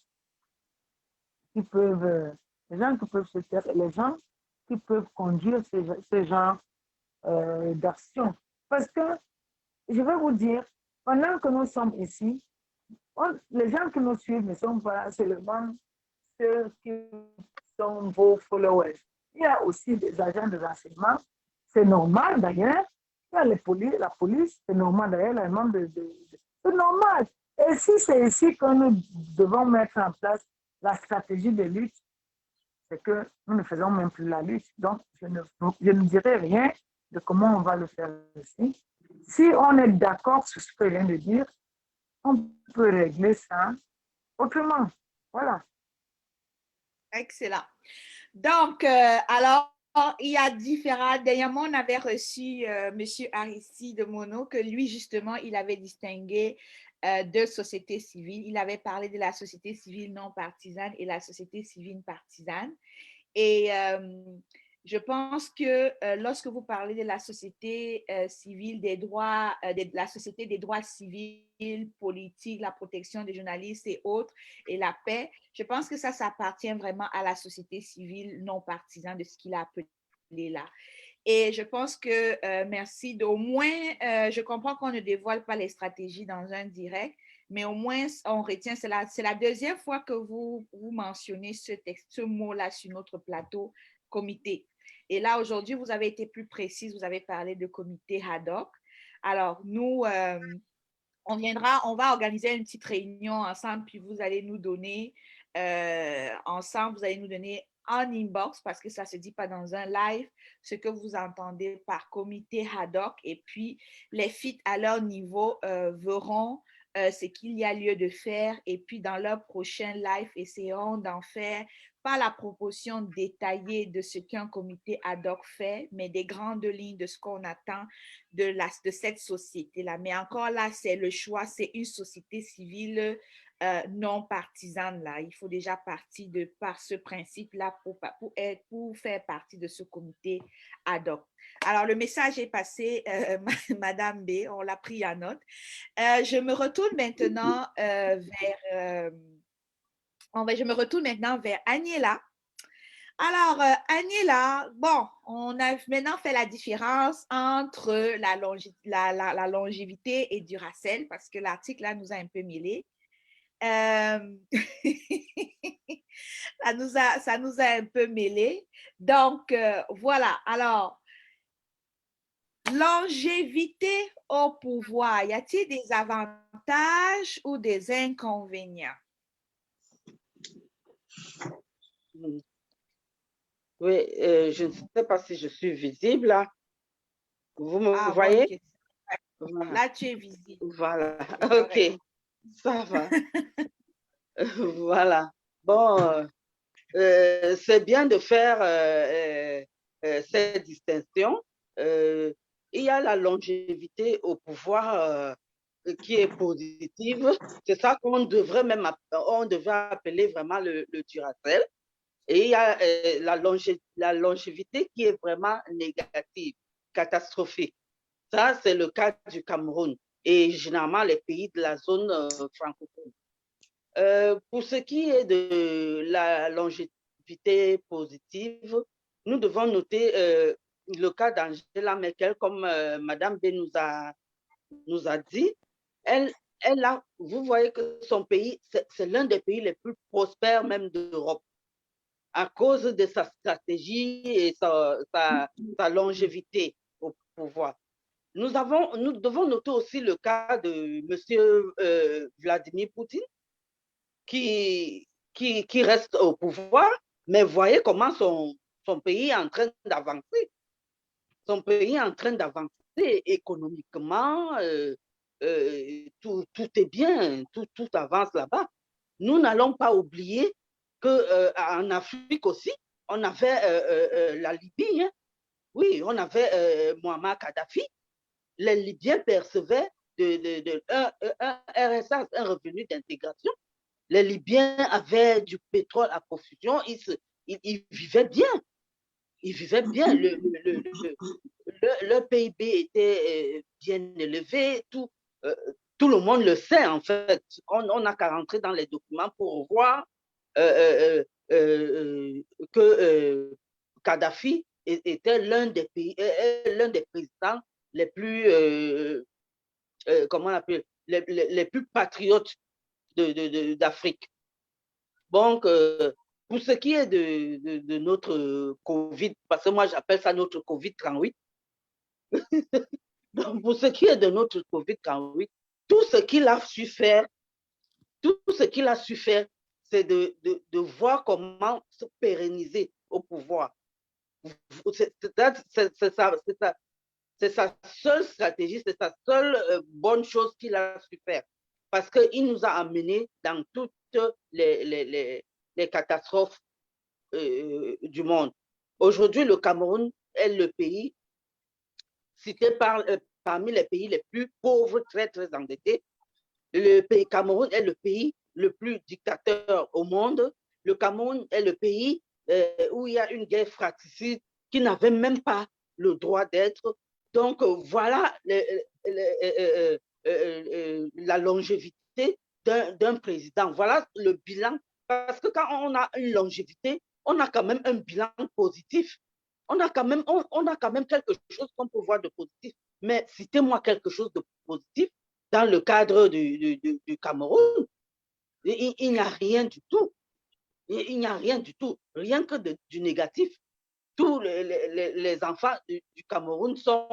se taire et les gens qui peuvent conduire ce genre d'action. Parce que, je vais vous dire, pendant que nous sommes ici, les gens qui nous suivent ne sont pas seulement ceux qui sont vos followers. Il y a aussi des agents de renseignement. C'est normal d'ailleurs. Il y a la police, c'est normal d'ailleurs. C'est normal. Et si c'est ici que nous devons mettre en place la stratégie de lutte, c'est que nous ne faisons même plus la lutte. Donc, je ne dirai rien de comment on va le faire ici. Si on est d'accord sur ce que je viens de dire, on peut régler ça autrement. Voilà. Excellent. Donc, alors, il y a différents. Dernièrement, on avait reçu M. Aristide Monod, que lui, justement, il avait distingué deux sociétés civiles. Il avait parlé de la société civile non partisane et la société civile partisane. Et je pense que lorsque vous parlez de la société civile des droits, de la société des droits civils, politiques, la protection des journalistes et autres, et la paix, je pense que ça appartient vraiment à la société civile non partisane de ce qu'il a appelé là. Et je pense que, merci, au moins, je comprends qu'on ne dévoile pas les stratégies dans un direct, mais au moins, on retient, c'est la deuxième fois que vous mentionnez ce mot-là sur notre plateau comités. Et là, aujourd'hui, vous avez été plus précise, vous avez parlé de comité ad hoc. Alors, nous, on va organiser une petite réunion ensemble, puis vous allez nous donner, ensemble, vous allez nous donner en inbox, parce que ça ne se dit pas dans un live, ce que vous entendez par comité ad hoc, et puis les filles à leur niveau verront ce qu'il y a lieu de faire, et puis dans leur prochain live, essaieront d'en faire pas la proposition détaillée de ce qu'un comité ad hoc fait, mais des grandes lignes de ce qu'on attend de cette société-là. Mais encore là, c'est le choix, c'est une société civile non partisane. Là. Il faut déjà partir par ce principe-là pour faire partie de ce comité ad hoc. Alors, le message est passé, Madame B, on l'a pris en note. Je me retourne maintenant je me retourne maintenant vers Aniela. Alors, Aniela, bon, on a maintenant fait la différence entre la longévité et Duracell parce que l'article là nous a un peu mêlés. Ça nous a un peu mêlés. Donc, voilà. Alors, longévité au pouvoir, y a-t-il des avantages ou des inconvénients? Oui, je ne sais pas si je suis visible là. Vous me voyez? Voilà. Là, tu es visible. Voilà, ok, ça va. Voilà. Bon, c'est bien de faire cette distinction. Il y a la longévité au pouvoir qui est positive. C'est ça qu'on devrait appeler vraiment le Duracell. Et il y a la longévité qui est vraiment négative, catastrophique. Ça, c'est le cas du Cameroun et généralement les pays de la zone francophone. Pour ce qui est de la longévité positive, nous devons noter le cas d'Angela Merkel, comme Madame B nous a dit. Vous voyez que son pays, c'est l'un des pays les plus prospères même d'Europe, à cause de sa stratégie et sa longévité au pouvoir. Nous devons noter aussi le cas de M. Vladimir Poutine, qui reste au pouvoir, mais voyez comment son pays est en train d'avancer. Son pays est en train d'avancer économiquement, tout est bien, tout avance là-bas. Nous n'allons pas oublier qu'en Afrique aussi, on avait la Libye, hein? Oui, on avait Muammar Kadhafi. Les Libyens percevaient un RSA, un revenu d'intégration. Les Libyens avaient du pétrole à profusion, ils vivaient bien. Ils vivaient bien. Le PIB était bien élevé, tout le monde le sait en fait. On n'a qu'à rentrer dans les documents pour voir que Kadhafi était l'un des présidents les plus, comment on appelle, les plus patriotes d'Afrique. Donc, pour ce qui est de notre Covid, parce que moi j'appelle ça notre Covid-38, donc pour ce qui est de notre Covid-38, tout ce qu'il a su faire, c'est de voir comment se pérenniser au pouvoir. C'est sa seule stratégie, c'est sa seule bonne chose qu'il a su faire. Parce qu'il nous a amenés dans toutes les catastrophes du monde. Aujourd'hui, le Cameroun est le pays cité parmi les pays les plus pauvres, très, très endettés. Le Cameroun est le pays le plus dictateur au monde. Le Cameroun est le pays où il y a une guerre fratricide qui n'avait même pas le droit d'être. Donc, voilà la longévité d'un président. Voilà le bilan. Parce que quand on a une longévité, on a quand même un bilan positif. On a quand même quelque chose qu'on peut voir de positif. Mais citez-moi quelque chose de positif dans le cadre du Cameroun. Il n'y a rien du tout. Il n'y a rien du tout. Rien que du négatif. tous les enfants du Cameroun sont,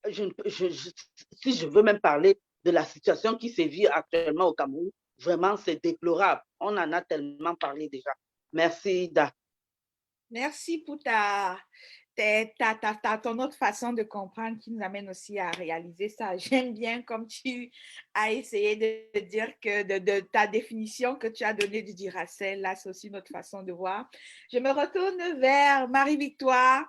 si je veux même parler de la situation qui se vit actuellement au Cameroun, vraiment c'est déplorable. On en a tellement parlé déjà. Merci, Ida. Merci pour ton autre façon de comprendre qui nous amène aussi à réaliser ça. J'aime bien comme tu as essayé de dire que de ta définition que tu as donnée du Duracell, là, c'est aussi notre façon de voir. Je me retourne vers Marie-Victoire,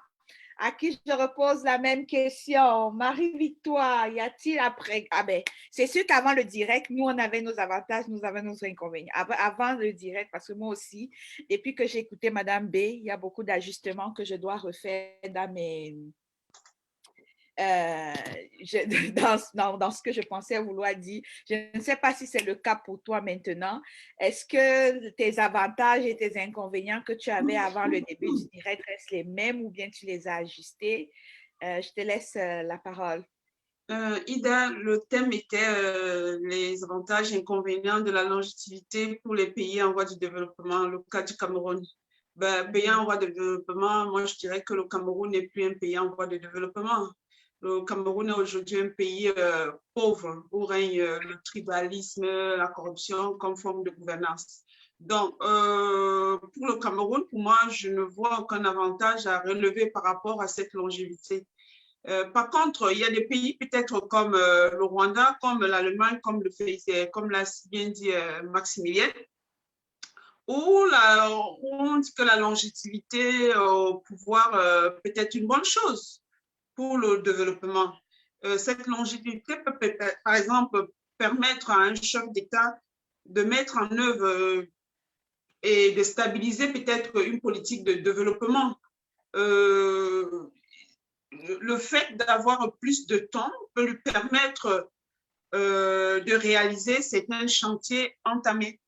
à qui je repose la même question. Marie-Victoire, y a-t-il après... Ah ben, c'est sûr qu'avant le direct, nous, on avait nos avantages, nous avons nos inconvénients. Avant le direct, parce que moi aussi, depuis que j'ai écouté Madame B, il y a beaucoup d'ajustements que je dois refaire dans mes... dans ce que je pensais vouloir dire. Je ne sais pas si c'est le cas pour toi maintenant. Est-ce que tes avantages et tes inconvénients que tu avais avant le début du direct restent les mêmes ou bien tu les as ajustés? Je te laisse la parole. Ida, le thème était les avantages et inconvénients de la longévité pour les pays en voie de développement, le cas du Cameroun. Pays en voie de développement, moi je dirais que le Cameroun n'est plus un pays en voie de développement. Le Cameroun est aujourd'hui un pays pauvre où règne le tribalisme, la corruption comme forme de gouvernance. Donc, pour le Cameroun, pour moi, je ne vois aucun avantage à relever par rapport à cette longévité. Par contre, il y a des pays peut-être comme le Rwanda, comme l'Allemagne, comme l'a si bien dit Maximilien, où on dit que la longévité au pouvoir peut être une bonne chose pour le développement. Cette longévité peut, par exemple, permettre à un chef d'État de mettre en œuvre et de stabiliser peut-être une politique de développement. Le fait d'avoir plus de temps peut lui permettre de réaliser certains chantiers entamés.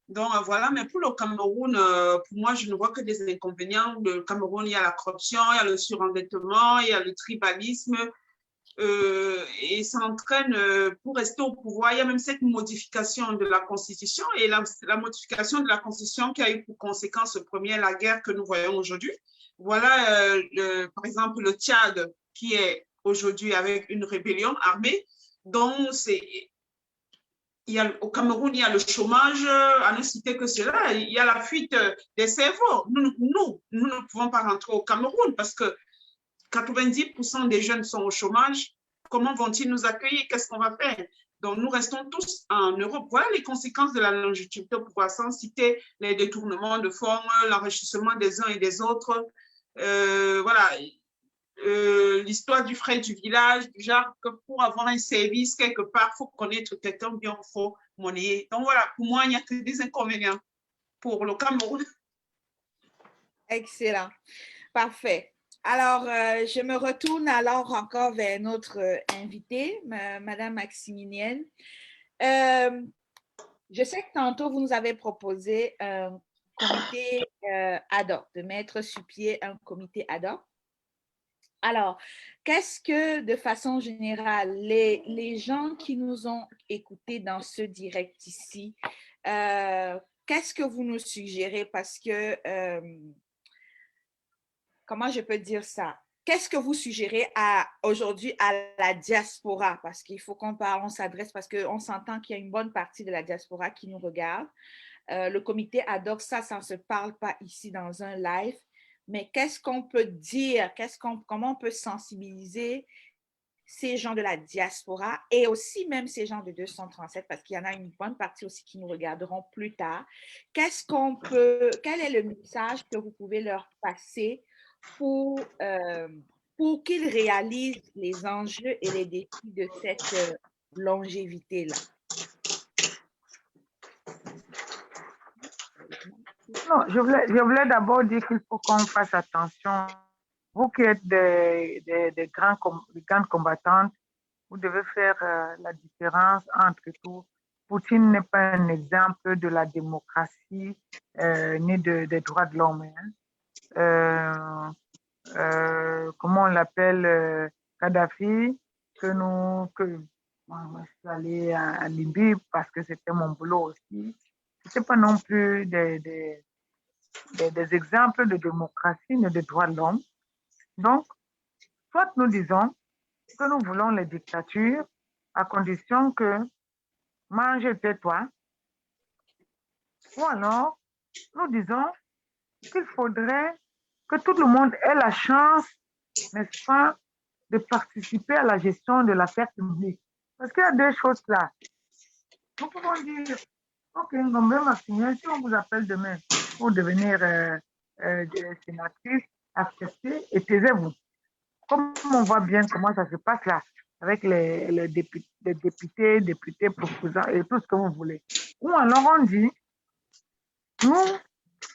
Donc voilà, mais pour le Cameroun, pour moi, je ne vois que des inconvénients. Le Cameroun, il y a la corruption, il y a le surendettement, il y a le tribalisme, et ça entraîne, pour rester au pouvoir, il y a même cette modification de la Constitution, et la modification de la Constitution qui a eu pour conséquence première la guerre que nous voyons aujourd'hui. Voilà, par exemple, le Tchad, qui est aujourd'hui avec une rébellion armée, dont au Cameroun, il y a le chômage, à ne citer que cela, il y a la fuite des cerveaux. Nous ne pouvons pas rentrer au Cameroun parce que 90% des jeunes sont au chômage. Comment vont-ils nous accueillir? Qu'est-ce qu'on va faire? Donc, nous restons tous en Europe. Voilà les conséquences de la longévité au pouvoir, sans citer les détournements de fonds, l'enrichissement des uns et des autres. Voilà, l'histoire du frère du village, du genre que pour avoir un service quelque part, il faut connaître quelqu'un bien, il faut monnayer. Donc voilà, pour moi, il n'y a que des inconvénients pour le Cameroun. Excellent. Parfait. Alors, je me retourne alors encore vers notre invitée, Madame Maximilienne. Je sais que tantôt, vous nous avez proposé un comité ad hoc, de mettre sur pied un comité ad hoc. Alors, qu'est-ce que, de façon générale, les gens qui nous ont écoutés dans ce direct ici, qu'est-ce que vous nous suggérez? Parce que, comment je peux dire ça? Qu'est-ce que vous suggérez aujourd'hui à la diaspora? Parce qu'il faut qu'on parle, on s'adresse, parce qu'on s'entend qu'il y a une bonne partie de la diaspora qui nous regarde. Le comité ad hoc, ça ne se parle pas ici dans un live. Mais qu'est-ce qu'on peut dire? Comment on peut sensibiliser ces gens de la diaspora et aussi même ces gens de 237, parce qu'il y en a une bonne partie aussi qui nous regarderont plus tard. Quel est le message que vous pouvez leur passer pour qu'ils réalisent les enjeux et les défis de cette longévité-là? Non, je voulais d'abord dire qu'il faut qu'on fasse attention. Vous qui êtes des grandes combattantes, vous devez faire la différence entre tout. Poutine n'est pas un exemple de la démocratie ni des droits de l'homme. Hein. Comment on l'appelle, Kadhafi, moi, je suis allée à Libye parce que c'était mon boulot aussi. C'était pas non plus des exemples de démocratie et de droits de l'homme. Donc, soit nous disons que nous voulons les dictatures à condition que mange tais-toi, ou alors nous disons qu'il faudrait que tout le monde ait la chance, n'est-ce pas, de participer à la gestion de l'affaire publique. Parce qu'il y a deux choses là. Nous pouvons dire, OK, Ngombe Maximien, si on vous appelle demain pour devenir sénatrice, acceptez et taisez-vous. Comme on voit bien comment ça se passe là, avec les députés, proposants et tout ce que vous voulez. Ou alors on dit, nous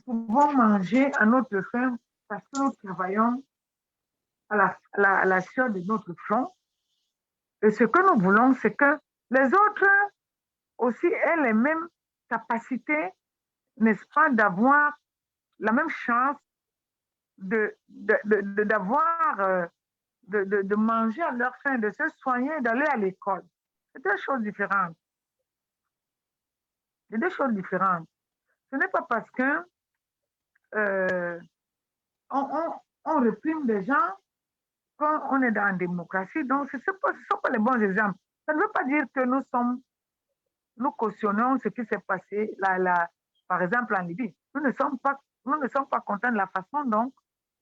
pouvons manger à notre faim parce que nous travaillons à la sueur de notre front. Et ce que nous voulons, c'est que les autres aussi aient les mêmes capacités, n'est-ce pas, d'avoir la même chance de manger à leur faim, de se soigner, d'aller à l'école. C'est deux choses différentes. C'est deux choses différentes. Ce n'est pas parce que on réprime des gens quand on est dans la démocratie. Donc, ce ne sont pas les bons exemples. Ça ne veut pas dire que nous cautionnons ce qui s'est passé par exemple en Libye. Nous ne sommes pas contents de la façon dont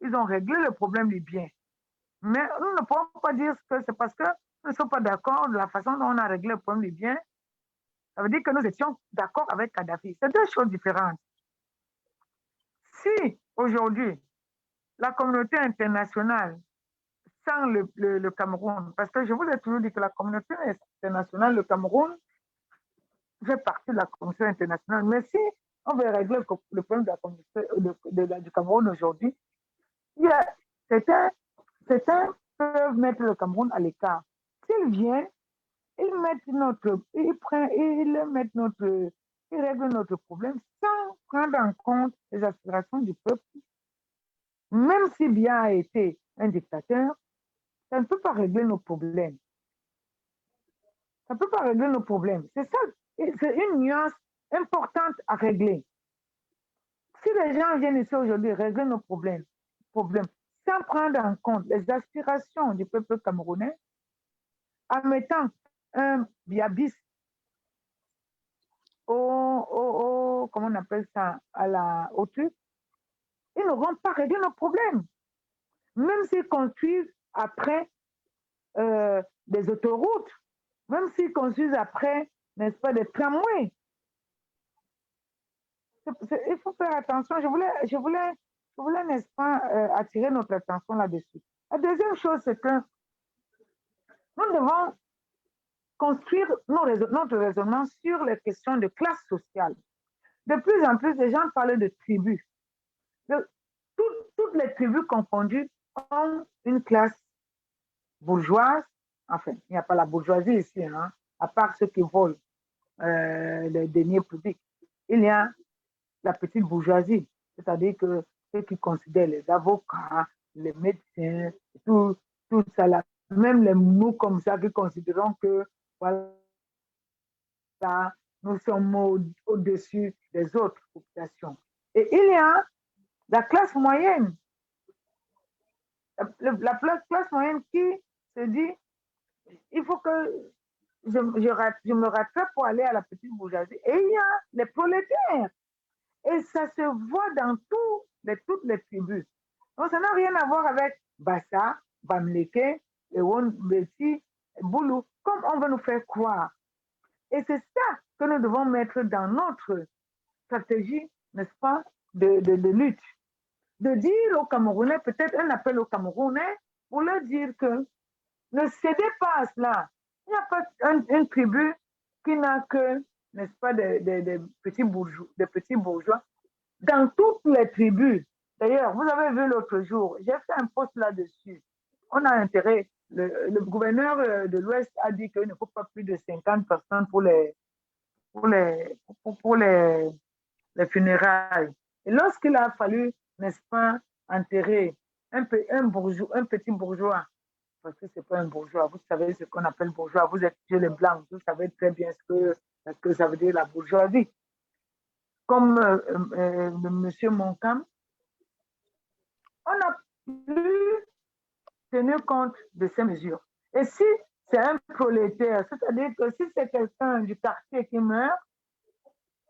ils ont réglé le problème libyen. Mais nous ne pouvons pas dire que c'est parce que nous ne sommes pas d'accord de la façon dont on a réglé le problème libyen. Ça veut dire que nous étions d'accord avec Kadhafi. C'est deux choses différentes. Si aujourd'hui, la communauté internationale, sans le Cameroun, parce que je vous ai toujours dit que la communauté internationale, le Cameroun, fait partie de la communauté internationale. Mais si on veut régler le problème de la communauté du Cameroun aujourd'hui, certains peuvent mettre le Cameroun à l'écart. S'ils viennent, ils règlent notre problème sans prendre en compte les aspirations du peuple. Même si Biya a été un dictateur, ça ne peut pas régler nos problèmes. Ça ne peut pas régler nos problèmes. C'est ça, c'est une nuance importante à régler. Si les gens viennent ici aujourd'hui régler nos problèmes sans prendre en compte les aspirations du peuple camerounais, en mettant un biabis comment on appelle ça, au truc, ils ne vont pas régler nos problèmes. Même s'ils construisent après des autoroutes, même s'ils construisent après, n'est-ce pas, des tramways. Il faut faire attention. Je voulais n'est-ce pas, attirer notre attention là-dessus. La deuxième chose, c'est que nous devons construire notre raisonnement sur les questions de classe sociale. De plus en plus, les gens parlent de tribus. Toutes les tribus confondues ont une classe bourgeoise. Enfin, il n'y a pas la bourgeoisie ici, hein, à part ceux qui volent les deniers publics. Il y a la petite bourgeoisie, c'est-à-dire que ceux qui considèrent les avocats, les médecins, tout ça là, même les nous comme ça qui considérons que voilà, nous sommes au-dessus des autres populations. Et il y a la classe moyenne, la classe moyenne qui se dit, il faut que je me rattrape pour aller à la petite bourgeoisie. Et il y a les prolétaires. Et ça se voit dans toutes les tribus. Donc, ça n'a rien à voir avec Bassa, Bamleke, Ewon, Beti, Boulou, comme on veut nous faire croire. Et c'est ça que nous devons mettre dans notre stratégie, n'est-ce pas, de lutte. De dire aux Camerounais, peut-être un appel aux Camerounais, pour leur dire que ne cédez pas à cela. Il n'y a pas une tribu qui n'a que, n'est-ce pas, des petits bourgeois. Dans toutes les tribus, d'ailleurs, vous avez vu l'autre jour, j'ai fait un post là-dessus. On a intérêt, le gouverneur de l'Ouest a dit qu'il ne faut pas plus de 50 personnes pour les funérailles. Et lorsqu'il a fallu, n'est-ce pas, enterrer un petit bourgeois, parce que ce n'est pas un bourgeois, vous savez ce qu'on appelle bourgeois, vous êtes les blancs, vous savez très bien ce que ça veut dire la bourgeoisie. comme le monsieur Moncam, on n'a plus tenu compte de ces mesures. Et si c'est un prolétaire, c'est-à-dire que si c'est quelqu'un du quartier qui meurt,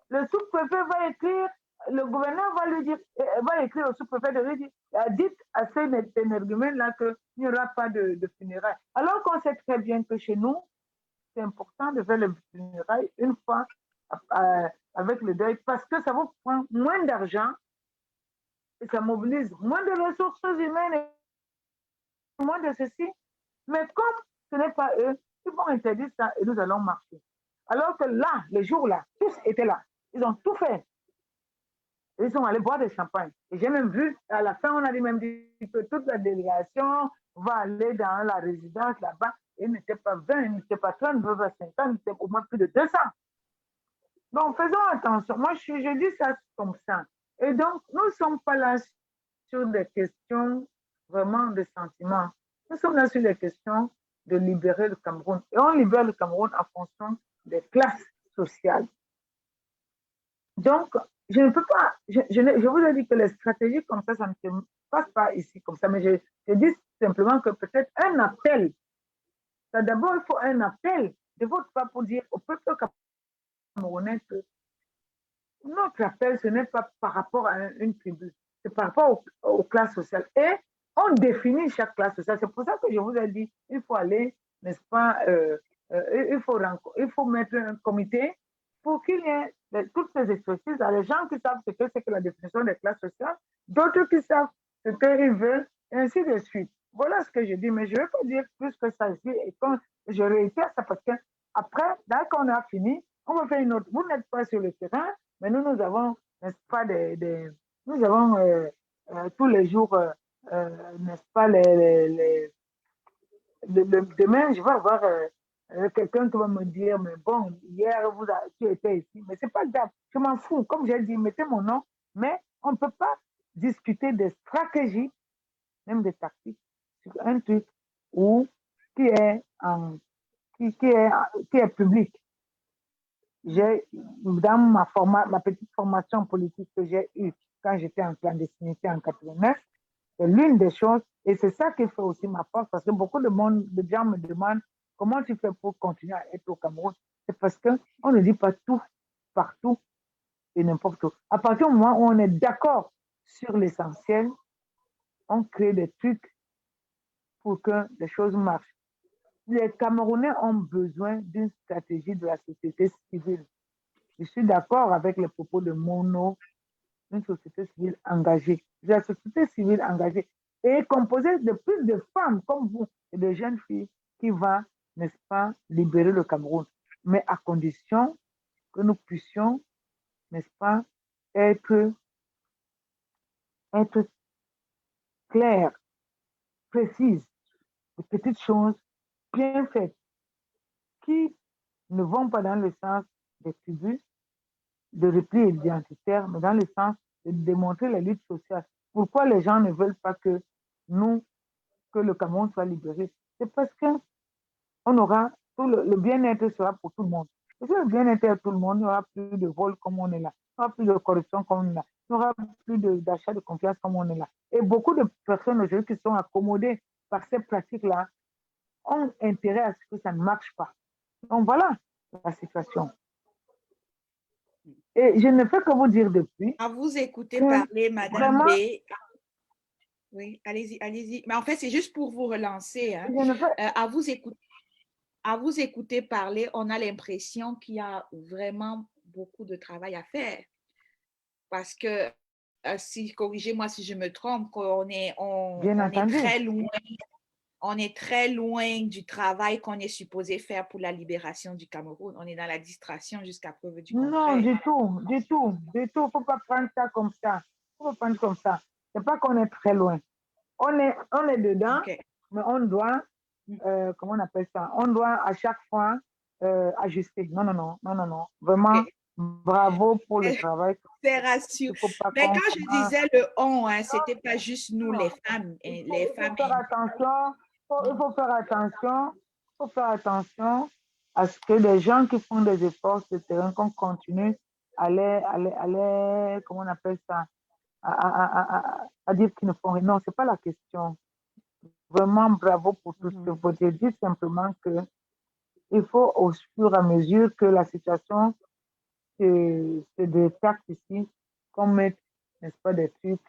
le sous-préfet va écrire, le gouverneur va lui dire, va écrire au sous-préfet de lui dire, dites à ces énergumènes-là qu'il n'y aura pas de funérailles. Alors qu'on sait très bien que chez nous, c'est important de faire les funérailles une fois avec le deuil parce que ça vous prend moins d'argent et ça mobilise moins de ressources humaines et moins de ceci. Mais comme ce n'est pas eux, ils vont interdire ça et nous allons marcher. Alors que là, les jours-là, tous étaient là. Ils ont tout fait. Ils sont allés boire des champagnes. Et j'ai même vu, à la fin, on a même dit que toute la délégation va aller dans la résidence là-bas. Ils n'étaient pas 20, ils n'étaient pas 30, ils n'étaient pas 50, ils étaient au moins plus de 200. Donc, faisons attention. Moi, je dis ça comme ça. Et donc, nous ne sommes pas là sur des questions vraiment de sentiments. Nous sommes là sur des questions de libérer le Cameroun. Et on libère le Cameroun en fonction des classes sociales. Donc, je ne peux pas, je vous ai dit que les stratégies comme ça ne se passe pas ici comme ça, mais je dis simplement que peut-être un appel, d'abord il faut un appel de votre part pour dire au peuple camerounais que notre appel, ce n'est pas par rapport à une tribu, c'est par rapport aux classes sociales. Et on définit chaque classe sociale. C'est pour ça que je vous ai dit, il faut aller, n'est-ce pas, il faut mettre un comité pour qu'il y ait toutes ces expertises. Les gens qui savent ce que c'est que la définition des classes sociales, d'autres qui savent ce qu'ils veulent, et ainsi de suite. Voilà ce que je dis, mais je ne vais pas dire plus que ça ici. Et quand je réitère ça, parce qu'après, dès qu'on a fini, on va faire une autre. Vous n'êtes pas sur le terrain, mais nous avons, n'est-ce pas, nous avons tous les jours, n'est-ce pas, demain, je vais avoir quelqu'un qui va me dire, mais bon, hier, tu étais ici, mais c'est pas grave, je m'en fous. Comme j'ai dit, mettez mon nom, mais on ne peut pas discuter des stratégies, même des tactiques, sur un truc qui est, qui est public. J'ai, dans ma petite formation politique que j'ai eue quand j'étais en clandestinité en 89, c'est l'une des choses, et c'est ça qui fait aussi ma force, parce que beaucoup de gens me demandent comment tu fais pour continuer à être au Cameroun. C'est parce qu'on ne dit pas tout, partout et n'importe où. À partir du moment où on est d'accord sur l'essentiel, on crée des trucs pour que les choses marchent. Les Camerounais ont besoin d'une stratégie de la société civile. Je suis d'accord avec les propos de Mono, une société civile engagée. La société civile engagée est composée de plus de femmes comme vous et de jeunes filles qui va, n'est-ce pas, libérer le Cameroun. Mais à condition que nous puissions, n'est-ce pas, être clairs, précises, de petites choses bien faites qui ne vont pas dans le sens des tribus, de repli identitaire, mais dans le sens de démontrer la lutte sociale. Pourquoi les gens ne veulent pas que le Cameroun soit libéré? C'est parce qu'on aura, le bien-être sera pour tout le monde. Et si le bien-être est pour tout le monde, il n'y aura plus de vol comme on est là, il n'y aura plus de corruption comme on est là, il n'y aura plus d'achat de confiance comme on est là. Et beaucoup de personnes aujourd'hui qui sont accommodées par ces pratiques-là ont intérêt à ce que ça ne marche pas. Donc voilà la situation. Et je ne peux que vous dire depuis. À vous écouter parler, Madame vraiment, B. Oui, allez-y, allez-y. Mais en fait, c'est juste pour vous relancer. Hein. À vous écouter parler, on a l'impression qu'il y a vraiment beaucoup de travail à faire. Parce que, corrigez-moi si je me trompe, on est très loin. On est très loin du travail qu'on est supposé faire pour la libération du Cameroun. On est dans la distraction jusqu'à preuve du contraire. Non, du tout. Il ne faut pas prendre ça comme ça. Il faut pas prendre comme ça. Ce n'est pas qu'on est très loin. On est dedans, okay. Mais on doit, comment on appelle ça? On doit à chaque fois ajuster. Non. Vraiment, okay. Bravo pour le travail. C'est rassurant. Mais quand je disais le on, hein, ce n'était pas juste nous, les femmes. Il faut faire attention. Il faut faire attention à ce que les gens qui font des efforts de terrain, qu'on continue comment on appelle ça, à dire qu'ils ne font rien. Non, ce n'est pas la question. Vraiment, bravo pour tout ce que vous dites. Je dis simplement que il faut, au fur et à mesure que la situation se détecte ici, qu'on mette, n'est-ce pas, des trucs,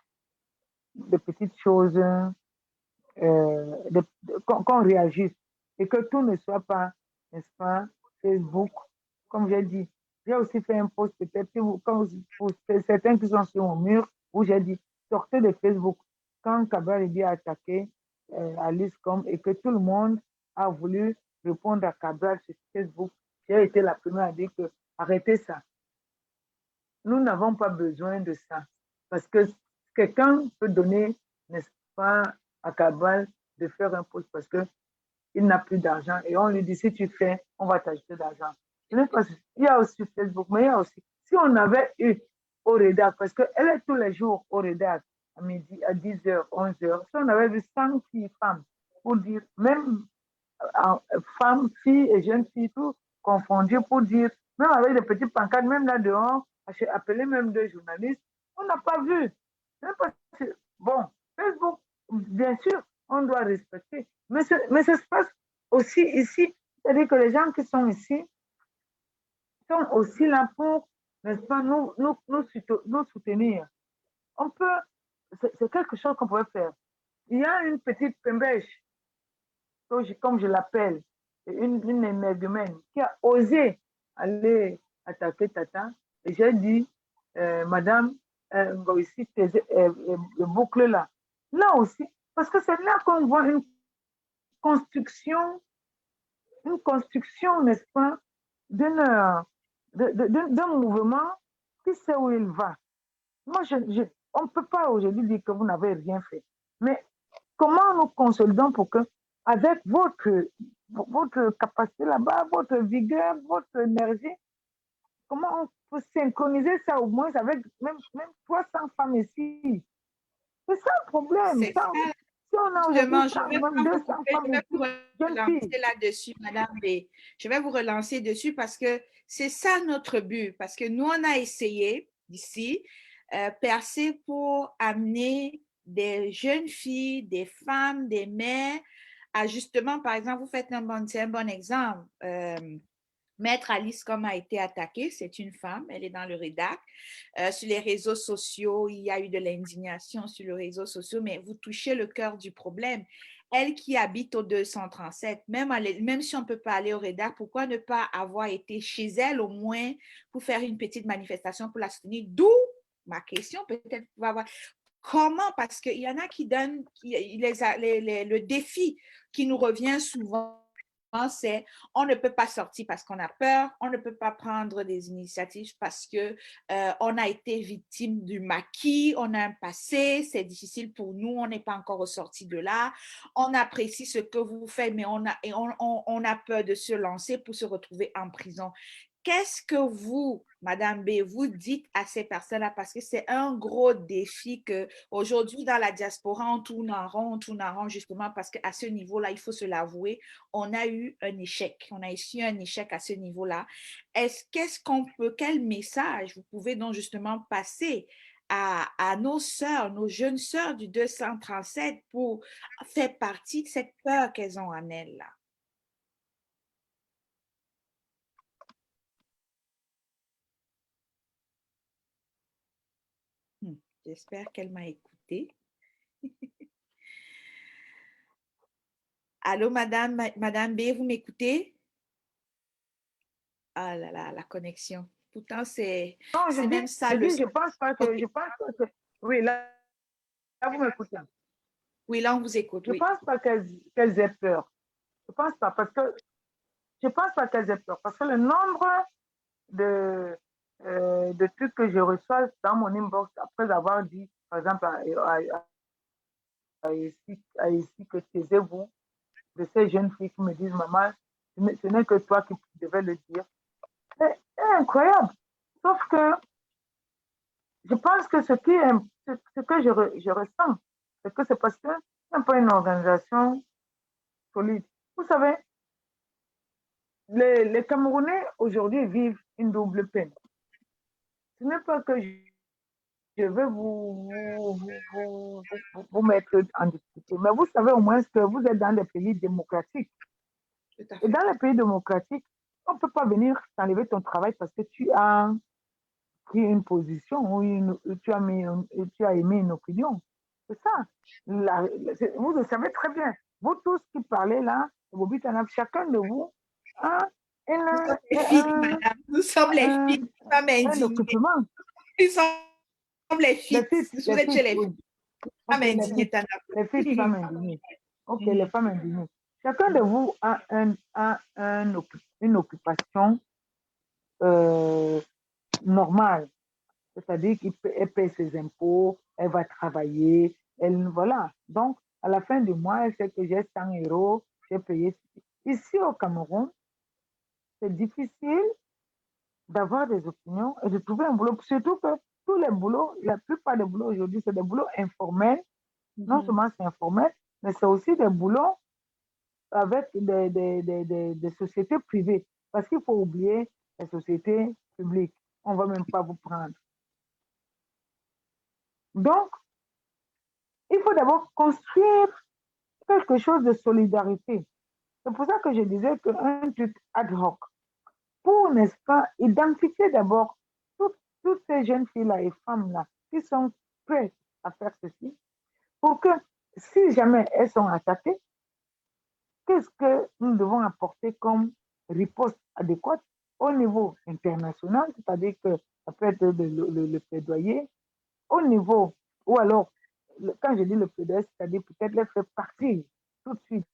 des petites choses, qu'on réagisse et que tout ne soit pas, n'est-ce pas, Facebook. Comme j'ai dit, j'ai aussi fait un post peut-être pour certains qui sont sur mon mur où j'ai dit sortez de Facebook. Quand Cabral a attaqué Alice Com et que tout le monde a voulu répondre à Cabral sur Facebook, j'ai été la première à dire que arrêtez ça. Nous n'avons pas besoin de ça parce que quelqu'un peut donner, n'est-ce pas, à Cabral de faire un post parce qu'il n'a plus d'argent et on lui dit si tu fais, on va t'ajouter d'argent. Il y a aussi Facebook, mais il y a aussi, si on avait eu au rédac, parce qu'elle est tous les jours au rédac à midi, à 10h, 11h, si on avait vu 5 filles, femmes, pour dire, même femmes, filles et jeunes filles, tout confondues pour dire, même avec des petits pancartes, même là dehors, appeler même deux journalistes, on n'a pas vu. Bon, Facebook, bien sûr, on doit respecter, mais ça se passe aussi ici, c'est-à-dire que les gens qui sont ici sont aussi là pour, n'est-ce pas, nous soutenir. On peut, c'est quelque chose qu'on pourrait faire. Il y a une petite pembèche, comme je l'appelle, une énergumène, qui a osé aller attaquer Tata. Et j'ai dit, Madame, ici, le boucle là. Là aussi, parce que c'est là qu'on voit construction, une construction, n'est-ce pas, d'un mouvement qui sait où il va. Moi, on ne peut pas aujourd'hui dire que vous n'avez rien fait. Mais comment nous consolidons pour que, avec votre capacité là-bas, votre vigueur, votre énergie, comment on peut synchroniser ça au moins avec même 300 femmes ici? C'est ça le problème. C'est ça. Si on a Justement, aujourd'hui 200 femmes je vais vous jeunes filles. relancer là-dessus, Madame B. Je vais vous relancer dessus parce que c'est ça notre but. Parce que nous, on a essayé ici, percer pour amener des jeunes filles, des femmes, des mères à justement, par exemple, vous faites c'est un bon exemple. Maître Alice Com a été attaquée, c'est une femme, elle est dans le rédac. Sur les réseaux sociaux, il y a eu de l'indignation sur les réseaux sociaux, mais vous touchez le cœur du problème. Elle qui habite au 237, même si on ne peut pas aller au rédac, pourquoi ne pas avoir été chez elle au moins pour faire une petite manifestation pour la soutenir? D'où ma question, peut-être va avoir. Comment? Parce qu'il y en a qui donnent le défi qui nous revient souvent. C'est on ne peut pas sortir parce qu'on a peur, on ne peut pas prendre des initiatives parce que on a été victime du maquis, on a un passé, c'est difficile pour nous, on n'est pas encore ressorti de là, on apprécie ce que vous faites, mais on a peur de se lancer pour se retrouver en prison. Qu'est-ce que vous, Madame B, vous dites à ces personnes-là? Parce que c'est un gros défi qu'aujourd'hui, dans la diaspora, on tourne en rond, justement, parce qu'à ce niveau-là, il faut se l'avouer, on a eu un échec. On a eu un échec à ce niveau-là. Quel message vous pouvez donc justement passer à nos sœurs, nos jeunes sœurs du 237 pour faire partie de cette peur qu'elles ont en elles, là? J'espère qu'elle m'a écoutée. Allô, Madame B, vous m'écoutez? Ah là là, la connexion. Pourtant, c'est même ça le... Je pense pas que... Oui, là vous m'écoutez. Oui, là, on vous écoute. Je ne pense pas qu'elles aient peur. Je pense pas, parce que qu'elles aient peur. Parce que le nombre de trucs que je reçois dans mon inbox après avoir dit, par exemple, à ici que taisez-vous, de ces jeunes filles qui me disent, maman, ce n'est que toi qui devais le dire. C'est incroyable. Sauf que je pense que ce que je ressens, c'est que c'est parce que ce n'est pas une organisation solide. Vous savez, les Camerounais aujourd'hui vivent une double peine. ce n'est pas que je veux vous mettre en difficulté, mais vous savez au moins que vous êtes dans des pays démocratiques. Tout à Et fait. dans les pays démocratiques, on ne peut pas venir t'enlever ton travail parce que tu as pris une position ou tu as émis une opinion. C'est ça. Vous le savez très bien. Vous tous qui parlez là, Bobby Tanab, chacun de vous a Nous sommes les filles, madame. Nous sommes les filles, femmes un indignées. occupement. Nous sommes les filles. Vous êtes chez les Oui. filles. Femmes Ok, indignées, Tanab. les filles, femmes indignées. Ok, les femmes indignées. Chacun de vous a une occupation normale. C'est-à-dire qu'elle paie ses impôts, elle va travailler, voilà. Donc, à la fin du mois, elle sait que j'ai 100 euros, j'ai payé. Ici au Cameroun, c'est difficile d'avoir des opinions et de trouver un boulot. Surtout que tous les boulots, la plupart des boulots aujourd'hui, c'est des boulots informels. Non seulement c'est informel, mais c'est aussi des boulots avec des sociétés privées. Parce qu'il faut oublier les sociétés publiques. On ne va même pas vous prendre. Donc, il faut d'abord construire quelque chose de solidarité. C'est pour ça que je disais qu'un truc ad hoc, pour, n'est-ce pas, identifier d'abord toutes ces jeunes filles-là et femmes-là qui sont prêtes à faire ceci, pour que si jamais elles sont attaquées, qu'est-ce que nous devons apporter comme riposte adéquate au niveau international, c'est-à-dire que ça peut être le plaidoyer, au niveau, ou alors, quand je dis le plaidoyer, c'est-à-dire peut-être les faire partir tout de suite,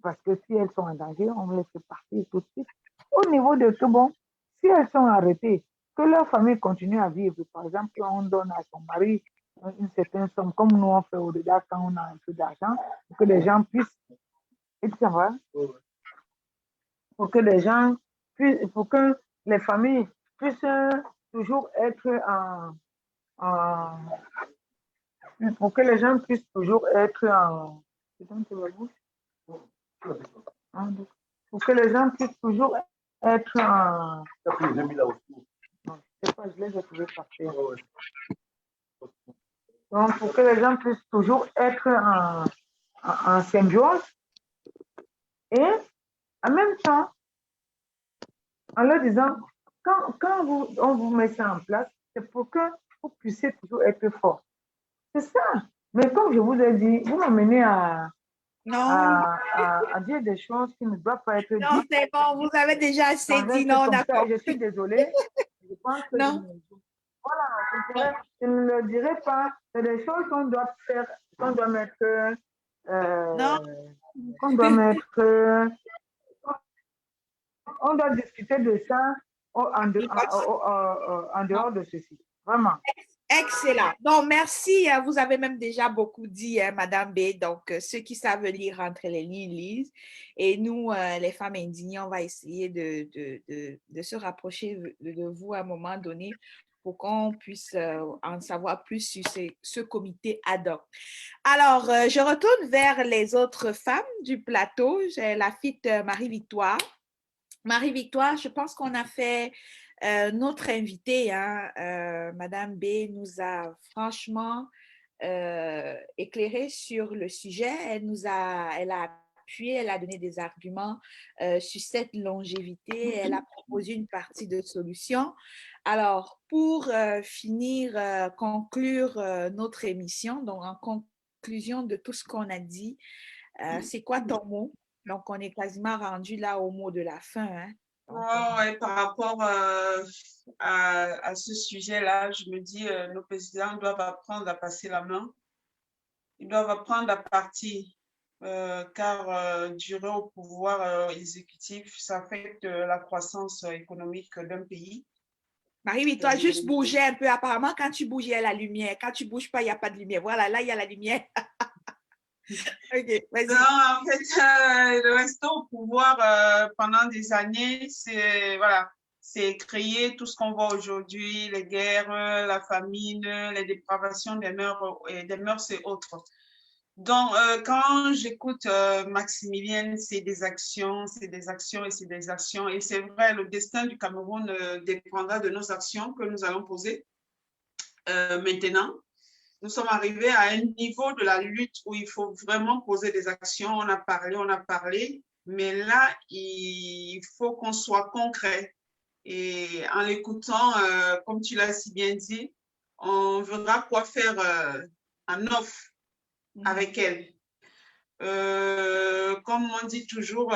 parce que si elles sont en danger, on les fait partir tout de suite. Au niveau de tout bon, si elles sont arrêtées, que leur famille continue à vivre. Par exemple, on donne à son mari une certaine somme, comme nous on fait au-delà quand on a un peu d'argent, pour que les gens puissent, et ça va, pour que les gens puissent, pour que les familles puissent toujours être en pour que les gens puissent toujours être en, pour que les gens puissent toujours être en, non, je sais pas, je les ai trouvés partir. Donc, pour que les gens puissent toujours être en symbiose et en même temps, en leur disant, quand on vous met ça en place, c'est pour que vous puissiez toujours être fort. C'est ça. Mais comme je vous ai dit, vous m'amenez Non, à dire des choses qui ne doivent pas être non, dites c'est bon. Vous avez déjà assez dans un dit. truc Non, on comme a ça. Et je suis compris. désolée. Je pense que Non. voilà, je ne le dirai pas. C'est des choses qu'on doit faire, qu'on doit mettre, Non. qu'on doit mettre, on doit discuter de ça en dehors de ceci. Vraiment. Excellent. Donc, merci. Vous avez même déjà beaucoup dit, Madame B. Donc, ceux qui savent lire entre les lignes lisent. Et nous, les femmes indignées, on va essayer de se rapprocher de vous à un moment donné pour qu'on puisse en savoir plus sur ce comité ad hoc. Alors, je retourne vers les autres femmes du plateau. J'ai la fille Marie-Victoire. Marie-Victoire, je pense qu'on a fait notre invitée, hein, Madame B, nous a franchement éclairé sur le sujet. Elle a appuyé, elle a donné des arguments sur cette longévité. Elle a proposé une partie de solution. Alors, pour finir, conclure notre émission, donc en conclusion de tout ce qu'on a dit, c'est quoi ton mot? Donc, on est quasiment rendu là au mot de la fin. Hein? Ouais, par rapport à ce sujet-là, je me dis, nos présidents doivent apprendre à passer la main. Ils doivent apprendre à partir, car durer au pouvoir exécutif, ça affecte la croissance économique d'un pays. Marie-Victoire, juste bouger un peu. Apparemment, quand tu bouges, il y a la lumière. Quand tu ne bouges pas, il n'y a pas de lumière. Voilà, là, il y a la lumière. OK, vas-y. Non, en fait, de rester au pouvoir pendant des années, c'est créer tout ce qu'on voit aujourd'hui, les guerres, la famine, les dépravations des mœurs et autres. Donc, quand j'écoute Maximilien, c'est des actions, c'est des actions et c'est des actions. Et c'est vrai, le destin du Cameroun dépendra de nos actions que nous allons poser maintenant. Nous sommes arrivés à un niveau de la lutte où il faut vraiment poser des actions. On a parlé, mais là, il faut qu'on soit concret. Et en l'écoutant, comme tu l'as si bien dit, on verra quoi faire en off avec elle. Comme on dit toujours,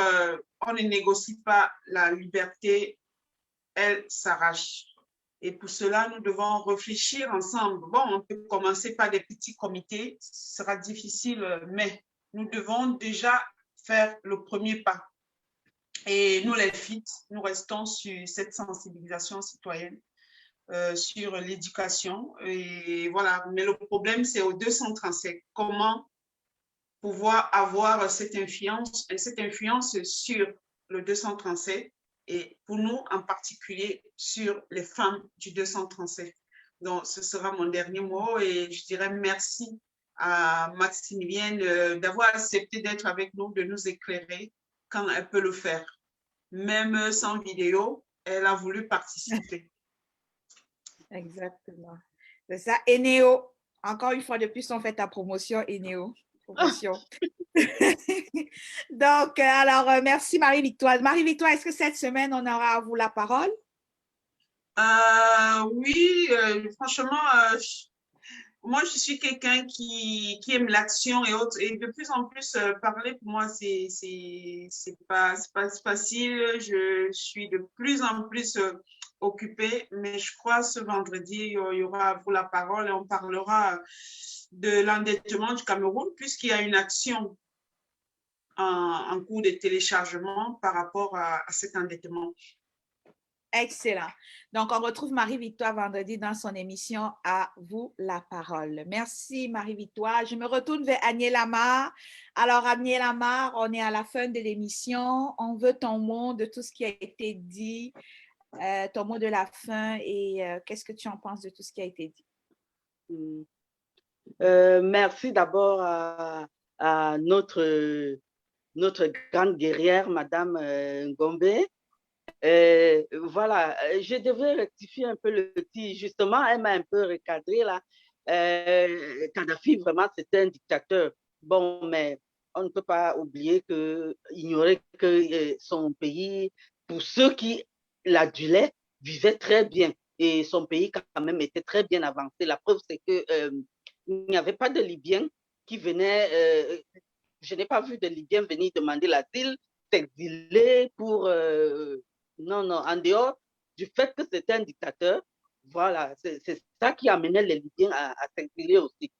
on ne négocie pas la liberté, elle s'arrache. Et pour cela, nous devons réfléchir ensemble. Bon, on peut commencer par des petits comités, ce sera difficile, mais nous devons déjà faire le premier pas. Et nous, les FIT, nous restons sur cette sensibilisation citoyenne, sur l'éducation. Et voilà, mais le problème, c'est au 237. Comment pouvoir avoir cette influence sur le 237 et pour nous en particulier sur les femmes du 237. Donc, ce sera mon dernier mot et je dirais merci à Maximilienne d'avoir accepté d'être avec nous, de nous éclairer quand elle peut le faire. Même sans vidéo, elle a voulu participer. Exactement. C'est ça. Enéo, encore une fois de plus, on fait ta promotion, Enéo. Promotion. Donc, alors, merci Marie-Victoire. Marie-Victoire, est-ce que cette semaine, on aura à vous la parole? Oui, franchement, moi, je suis quelqu'un qui aime l'action et autres. Et de plus en plus, parler pour moi, c'est pas facile. Je suis de plus en plus occupée. Mais je crois ce vendredi, il y aura pour la parole et on parlera de l'endettement du Cameroun, puisqu'il y a une action en cours de téléchargement par rapport à cet endettement. Excellent. Donc, on retrouve Marie-Victoire vendredi dans son émission À vous la parole. Merci Marie-Victoire. Je me retourne vers Agnès Lamar. Alors, Agnès Lamar, on est à la fin de l'émission. On veut ton mot de tout ce qui a été dit, ton mot de la fin et qu'est-ce que tu en penses de tout ce qui a été dit? Merci d'abord à notre grande guerrière, Madame Ngombe. Voilà, je devrais rectifier un peu le tir. Justement, elle m'a un peu recadré là. Kadhafi, vraiment, c'était un dictateur. Bon, mais on ne peut pas oublier ignorer que son pays, pour ceux qui l'adulaient, vivait très bien. Et son pays, quand même, était très bien avancé. La preuve, c'est que il n'y avait pas de Libyens qui venaient. Je n'ai pas vu de Libyens venir demander l'asile, s'exiler pour. Non, non, en dehors du fait que c'était un dictateur, voilà, c'est ça qui amenait les Libyens à s'exiler aussi.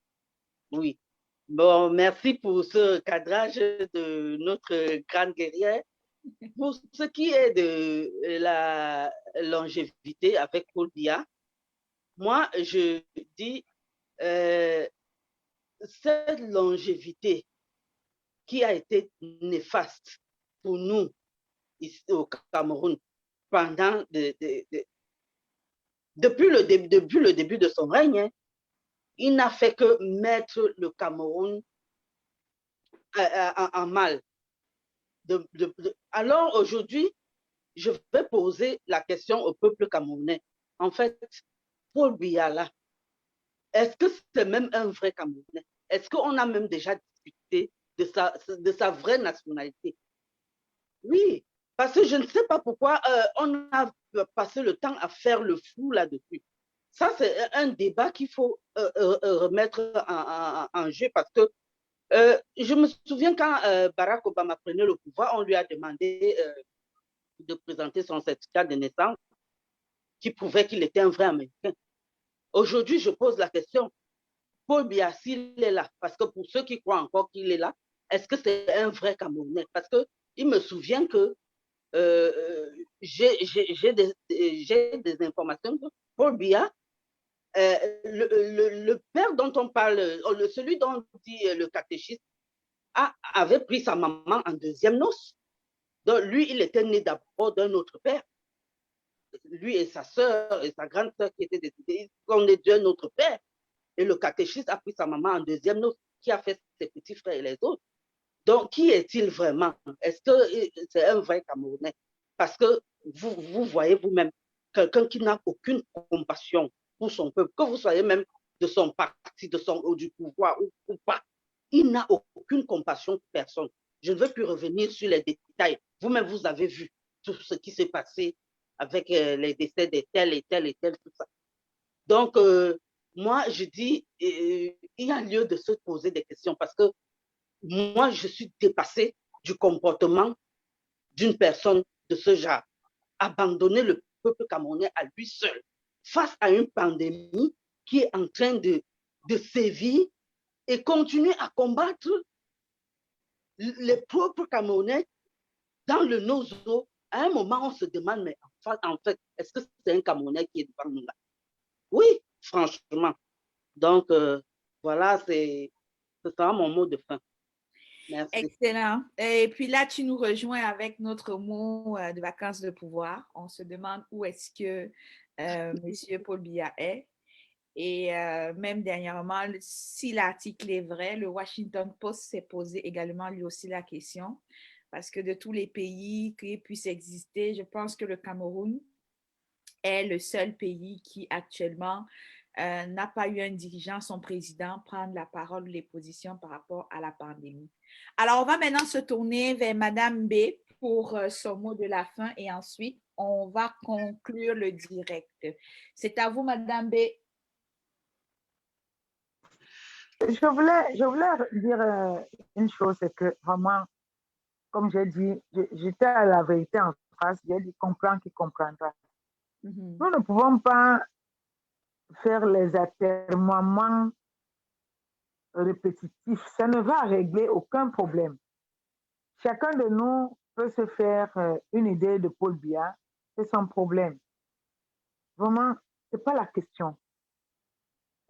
Oui. Bon, merci pour ce cadrage de notre grande guerrière. Pour ce qui est de la longévité avec Paul Biya, moi, je dis cette longévité qui a été néfaste pour nous ici au Cameroun pendant depuis le début de son règne, hein, il n'a fait que mettre le Cameroun en mal. Alors aujourd'hui, je vais poser la question au peuple camerounais. En fait, Paul Biya, est-ce que c'est même un vrai Camerounais? Est-ce qu'on a même déjà discuté de sa vraie nationalité? Oui, parce que je ne sais pas pourquoi on a passé le temps à faire le fou là-dessus. Ça, c'est un débat qu'il faut remettre en jeu parce que je me souviens quand Barack Obama prenait le pouvoir, on lui a demandé de présenter son certificat de naissance qui prouvait qu'il était un vrai Américain. Aujourd'hui, je pose la question, Paul Biya, s'il est là, parce que pour ceux qui croient encore qu'il est là, est-ce que c'est un vrai Camerounais? Parce qu'il me souvient que j'ai des informations que Paul Biya, le père dont on parle, celui dont dit le catéchisme, avait pris sa maman en deuxième noce. Donc lui, il était né d'abord d'un autre père. Lui et sa sœur et sa grande sœur qui étaient décédées, ils sont nés d'un autre père. Et le catéchisme a pris sa maman en deuxième noce. qui a fait ses petits frères et les autres. Donc, qui est-il vraiment? Est-ce que c'est un vrai Camerounais? Parce que vous voyez vous-même, quelqu'un qui n'a aucune compassion pour son peuple, que vous soyez même de son parti, du pouvoir ou pas, il n'a aucune compassion pour personne. Je ne veux plus revenir sur les détails. Vous-même, vous avez vu tout ce qui s'est passé avec les décès de tel et tel et tel, tout ça. Donc, moi, je dis, il y a lieu de se poser des questions parce que moi, je suis dépassée du comportement d'une personne de ce genre. Abandonner le peuple camerounais à lui seul face à une pandémie qui est en train de sévir et continuer à combattre les peuples camerounais dans le nozo. À un moment, on se demande, mais en fait, est-ce que c'est un Camerounais qui est devant nous là? Oui, franchement. Donc, voilà, ce sera mon mot de fin. Merci. Excellent. Et puis là, tu nous rejoins avec notre mot de vacances de pouvoir. On se demande où est-ce que M. Paul Biya est. Et même dernièrement, si l'article est vrai, le Washington Post s'est posé également lui aussi la question. Parce que de tous les pays qui puissent exister, je pense que le Cameroun est le seul pays qui actuellement n'a pas eu un dirigeant, son président, prendre la parole ou les positions par rapport à la pandémie. Alors, on va maintenant se tourner vers Madame B pour son mot de la fin et ensuite, on va conclure le direct. C'est à vous, Madame B. Je voulais dire une chose, c'est que vraiment, comme j'ai dit, j'étais à la vérité en face, j'ai dit comprends qui comprendra. Nous ne pouvons pas faire les atermoiements répétitifs. Ça ne va régler aucun problème. Chacun de nous peut se faire une idée de Paul Biya, c'est son problème. Vraiment, ce n'est pas la question.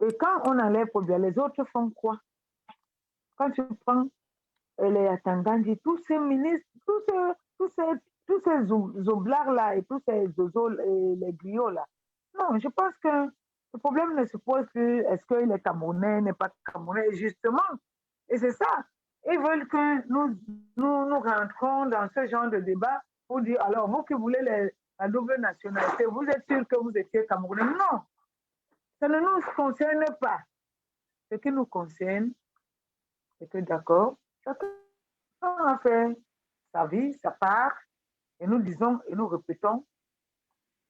Et quand on enlève Paul Biya, les autres font quoi? Quand tu prends les Atangandi, tous ces ministres, tous ces oublards-là et tous ces zozos et les griots-là. Non, je pense que le problème ne se pose plus, est-ce qu'il est camerounais, n'est pas camerounais, justement. Et c'est ça. Ils veulent que nous rentrons dans ce genre de débat pour dire, alors, vous qui voulez la double nationalité, vous êtes sûr que vous étiez camerounais? Non, ça ne nous concerne pas. Ce qui nous concerne, c'est que d'accord, chacun a fait sa vie, sa part, et nous disons et nous répétons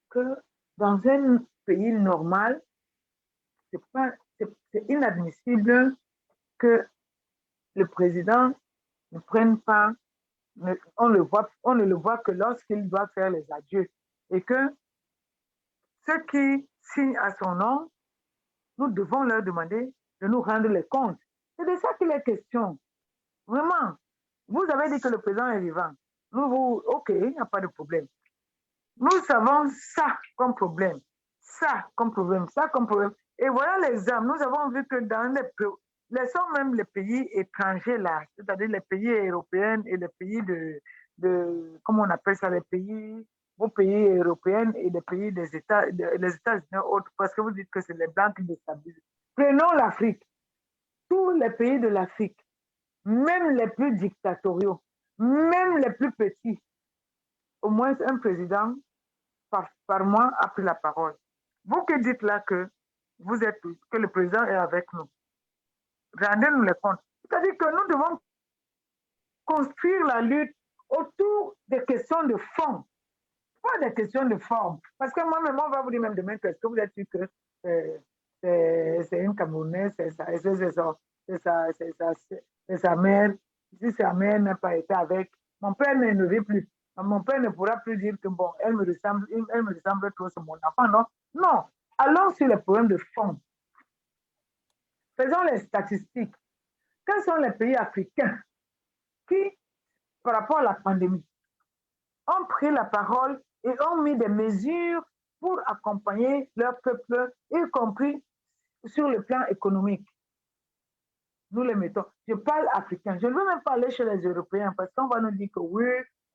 que dans un pays normal, c'est inadmissible que le président ne prenne pas, on ne le voit que lorsqu'il doit faire les adieux. Et que ceux qui signent à son nom, nous devons leur demander de nous rendre les comptes. C'est de ça qu'il est question. Vraiment. Vous avez dit que le président est vivant. OK, il n'y a pas de problème. Nous savons ça comme problème. Ça comme problème. Ça comme problème. Et voilà l'exemple. Nous avons vu que dans laissons même les pays étrangers là, c'est-à-dire les pays européens et les pays comment on appelle ça, les pays, vos pays européens et les pays des États, les États-Unis autres, parce que vous dites que c'est les Blancs qui déstabilisent. Prenons l'Afrique. Tous les pays de l'Afrique, même les plus dictatoriaux, même les plus petits, au moins un président par mois a pris la parole. Vous qui dites là que le président est avec nous, rendez-nous les comptes. C'est-à-dire que nous devons construire la lutte autour des questions de fond, pas des questions de forme. Parce que moi-même, on va vous dire même demain, est-ce que vous êtes sûr que c'est une Camerounaise, c'est sa mère. Si sa mère n'a pas été avec, mon père ne vit plus. Mon père ne pourra plus dire que bon, elle me ressemble trop, c'est mon enfant. Non, non. Allons sur les problèmes de fond. Faisons les statistiques. Quels sont les pays africains qui, par rapport à la pandémie, ont pris la parole et ont mis des mesures pour accompagner leur peuple, y compris sur le plan économique? Nous les mettons. Je parle africain. Je ne veux même pas aller chez les Européens parce qu'on va nous dire que oui,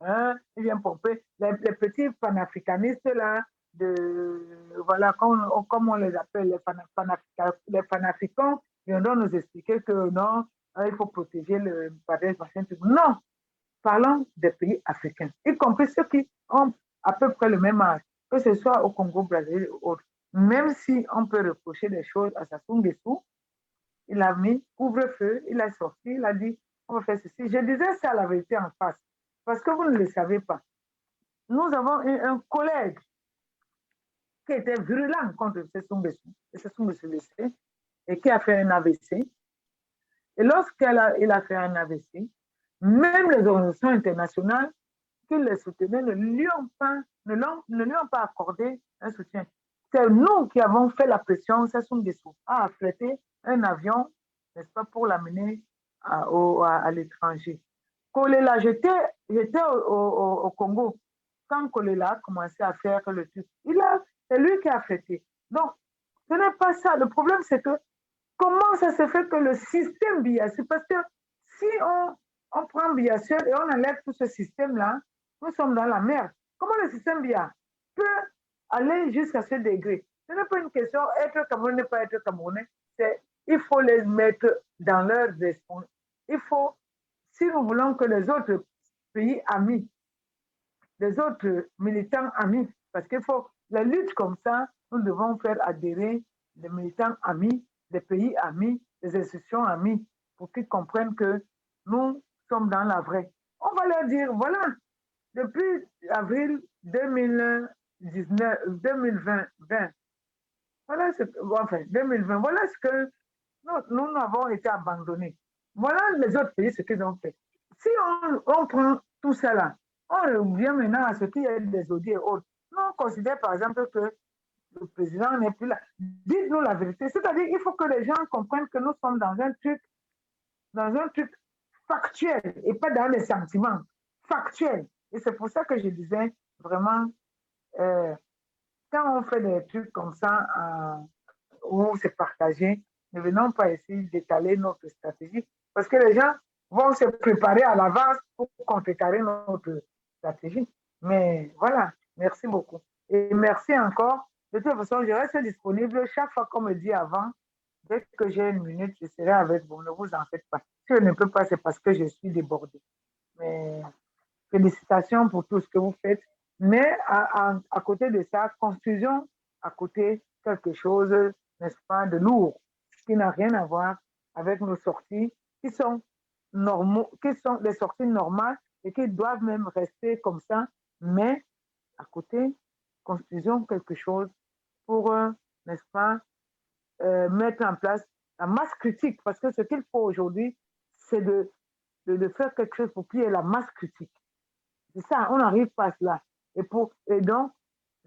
ils viennent pomper. Les petits panafricanistes là, voilà, comme on les appelle, les panafricains, viendront nous expliquer que non, il faut protéger le paradis, machin, tout. Non, parlons des pays africains, y compris ceux qui ont à peu près le même âge, que ce soit au Congo, Brésil ou autre. Même si on peut reprocher des choses à Sassou Nguesso, il a mis couvre-feu, il a sorti, il a dit, on va faire ceci. Je disais ça la vérité en face, parce que vous ne le savez pas. Nous avons eu un collègue qui était virulent contre Sassou Nguesso, et Sassou Nguesso le sait, et qui a fait un AVC. Et lorsqu'il a fait un AVC, même les organisations internationales qui le soutenaient ne lui ont pas accordé un soutien. C'est nous qui avons fait la pression, Sassou Nguesso a affrété un avion, n'est-ce pas, pour l'amener à l'étranger. Kolela, j'étais au Congo quand Kolela a commencé à faire le truc. C'est lui qui a affrété. Donc, ce n'est pas ça. Le problème, c'est que comment ça se fait que le système BIA, c'est parce que si on prend BIA seul et on enlève tout ce système-là, nous sommes dans la merde. Comment le système BIA peut aller jusqu'à ce degré? Ce n'est pas une question être Camerounais, pas être Camerounais. Il faut les mettre dans leur responsabilité. Il faut, si nous voulons que les autres pays amis, les autres militants amis, parce qu'il faut la lutte comme ça, nous devons faire adhérer les militants amis, des pays amis, des institutions amies, pour qu'ils comprennent que nous sommes dans la vraie. On va leur dire, voilà, depuis avril 2020, voilà enfin 2020, voilà ce que nous avons été abandonnés. Voilà les autres pays, ce qu'ils ont fait. Si on prend tout ça là, on revient maintenant à ce qu'il y a des audits et autres. Nous, on considère par exemple que le président n'est plus là. Dites-nous la vérité. C'est-à-dire qu'il faut que les gens comprennent que nous sommes dans un truc factuel et pas dans les sentiments. Factuel. Et c'est pour ça que je disais vraiment, quand on fait des trucs comme ça, où c'est partagé, ne venons pas essayer d'étaler notre stratégie parce que les gens vont se préparer à l'avance pour contrecarrer notre stratégie. Mais voilà, merci beaucoup. Et merci encore. De toute façon, je reste disponible chaque fois qu'on me dit avant. Dès que j'ai une minute, je serai avec vous. Ne vous en faites pas. Si je ne peux pas, c'est parce que je suis débordée. Mais félicitations pour tout ce que vous faites. Mais à côté de ça, construisons à côté quelque chose, n'est-ce pas, de lourd, qui n'a rien à voir avec nos sorties qui sont normaux, qui sont des sorties normales et qui doivent même rester comme ça. Mais à côté, construisons quelque chose pour, n'est-ce pas, mettre en place la masse critique. Parce que ce qu'il faut aujourd'hui, c'est de faire quelque chose pour qu'il y ait la masse critique. C'est ça, on n'arrive pas à cela. Et donc,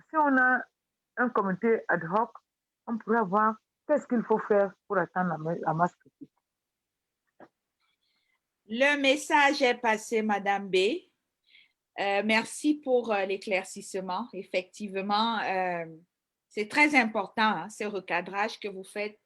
si on a un comité ad hoc, on pourrait voir qu'est-ce qu'il faut faire pour atteindre la masse critique. Le message est passé, Madame B. Merci pour l'éclaircissement. Effectivement, c'est très important, hein, ce recadrage que vous faites.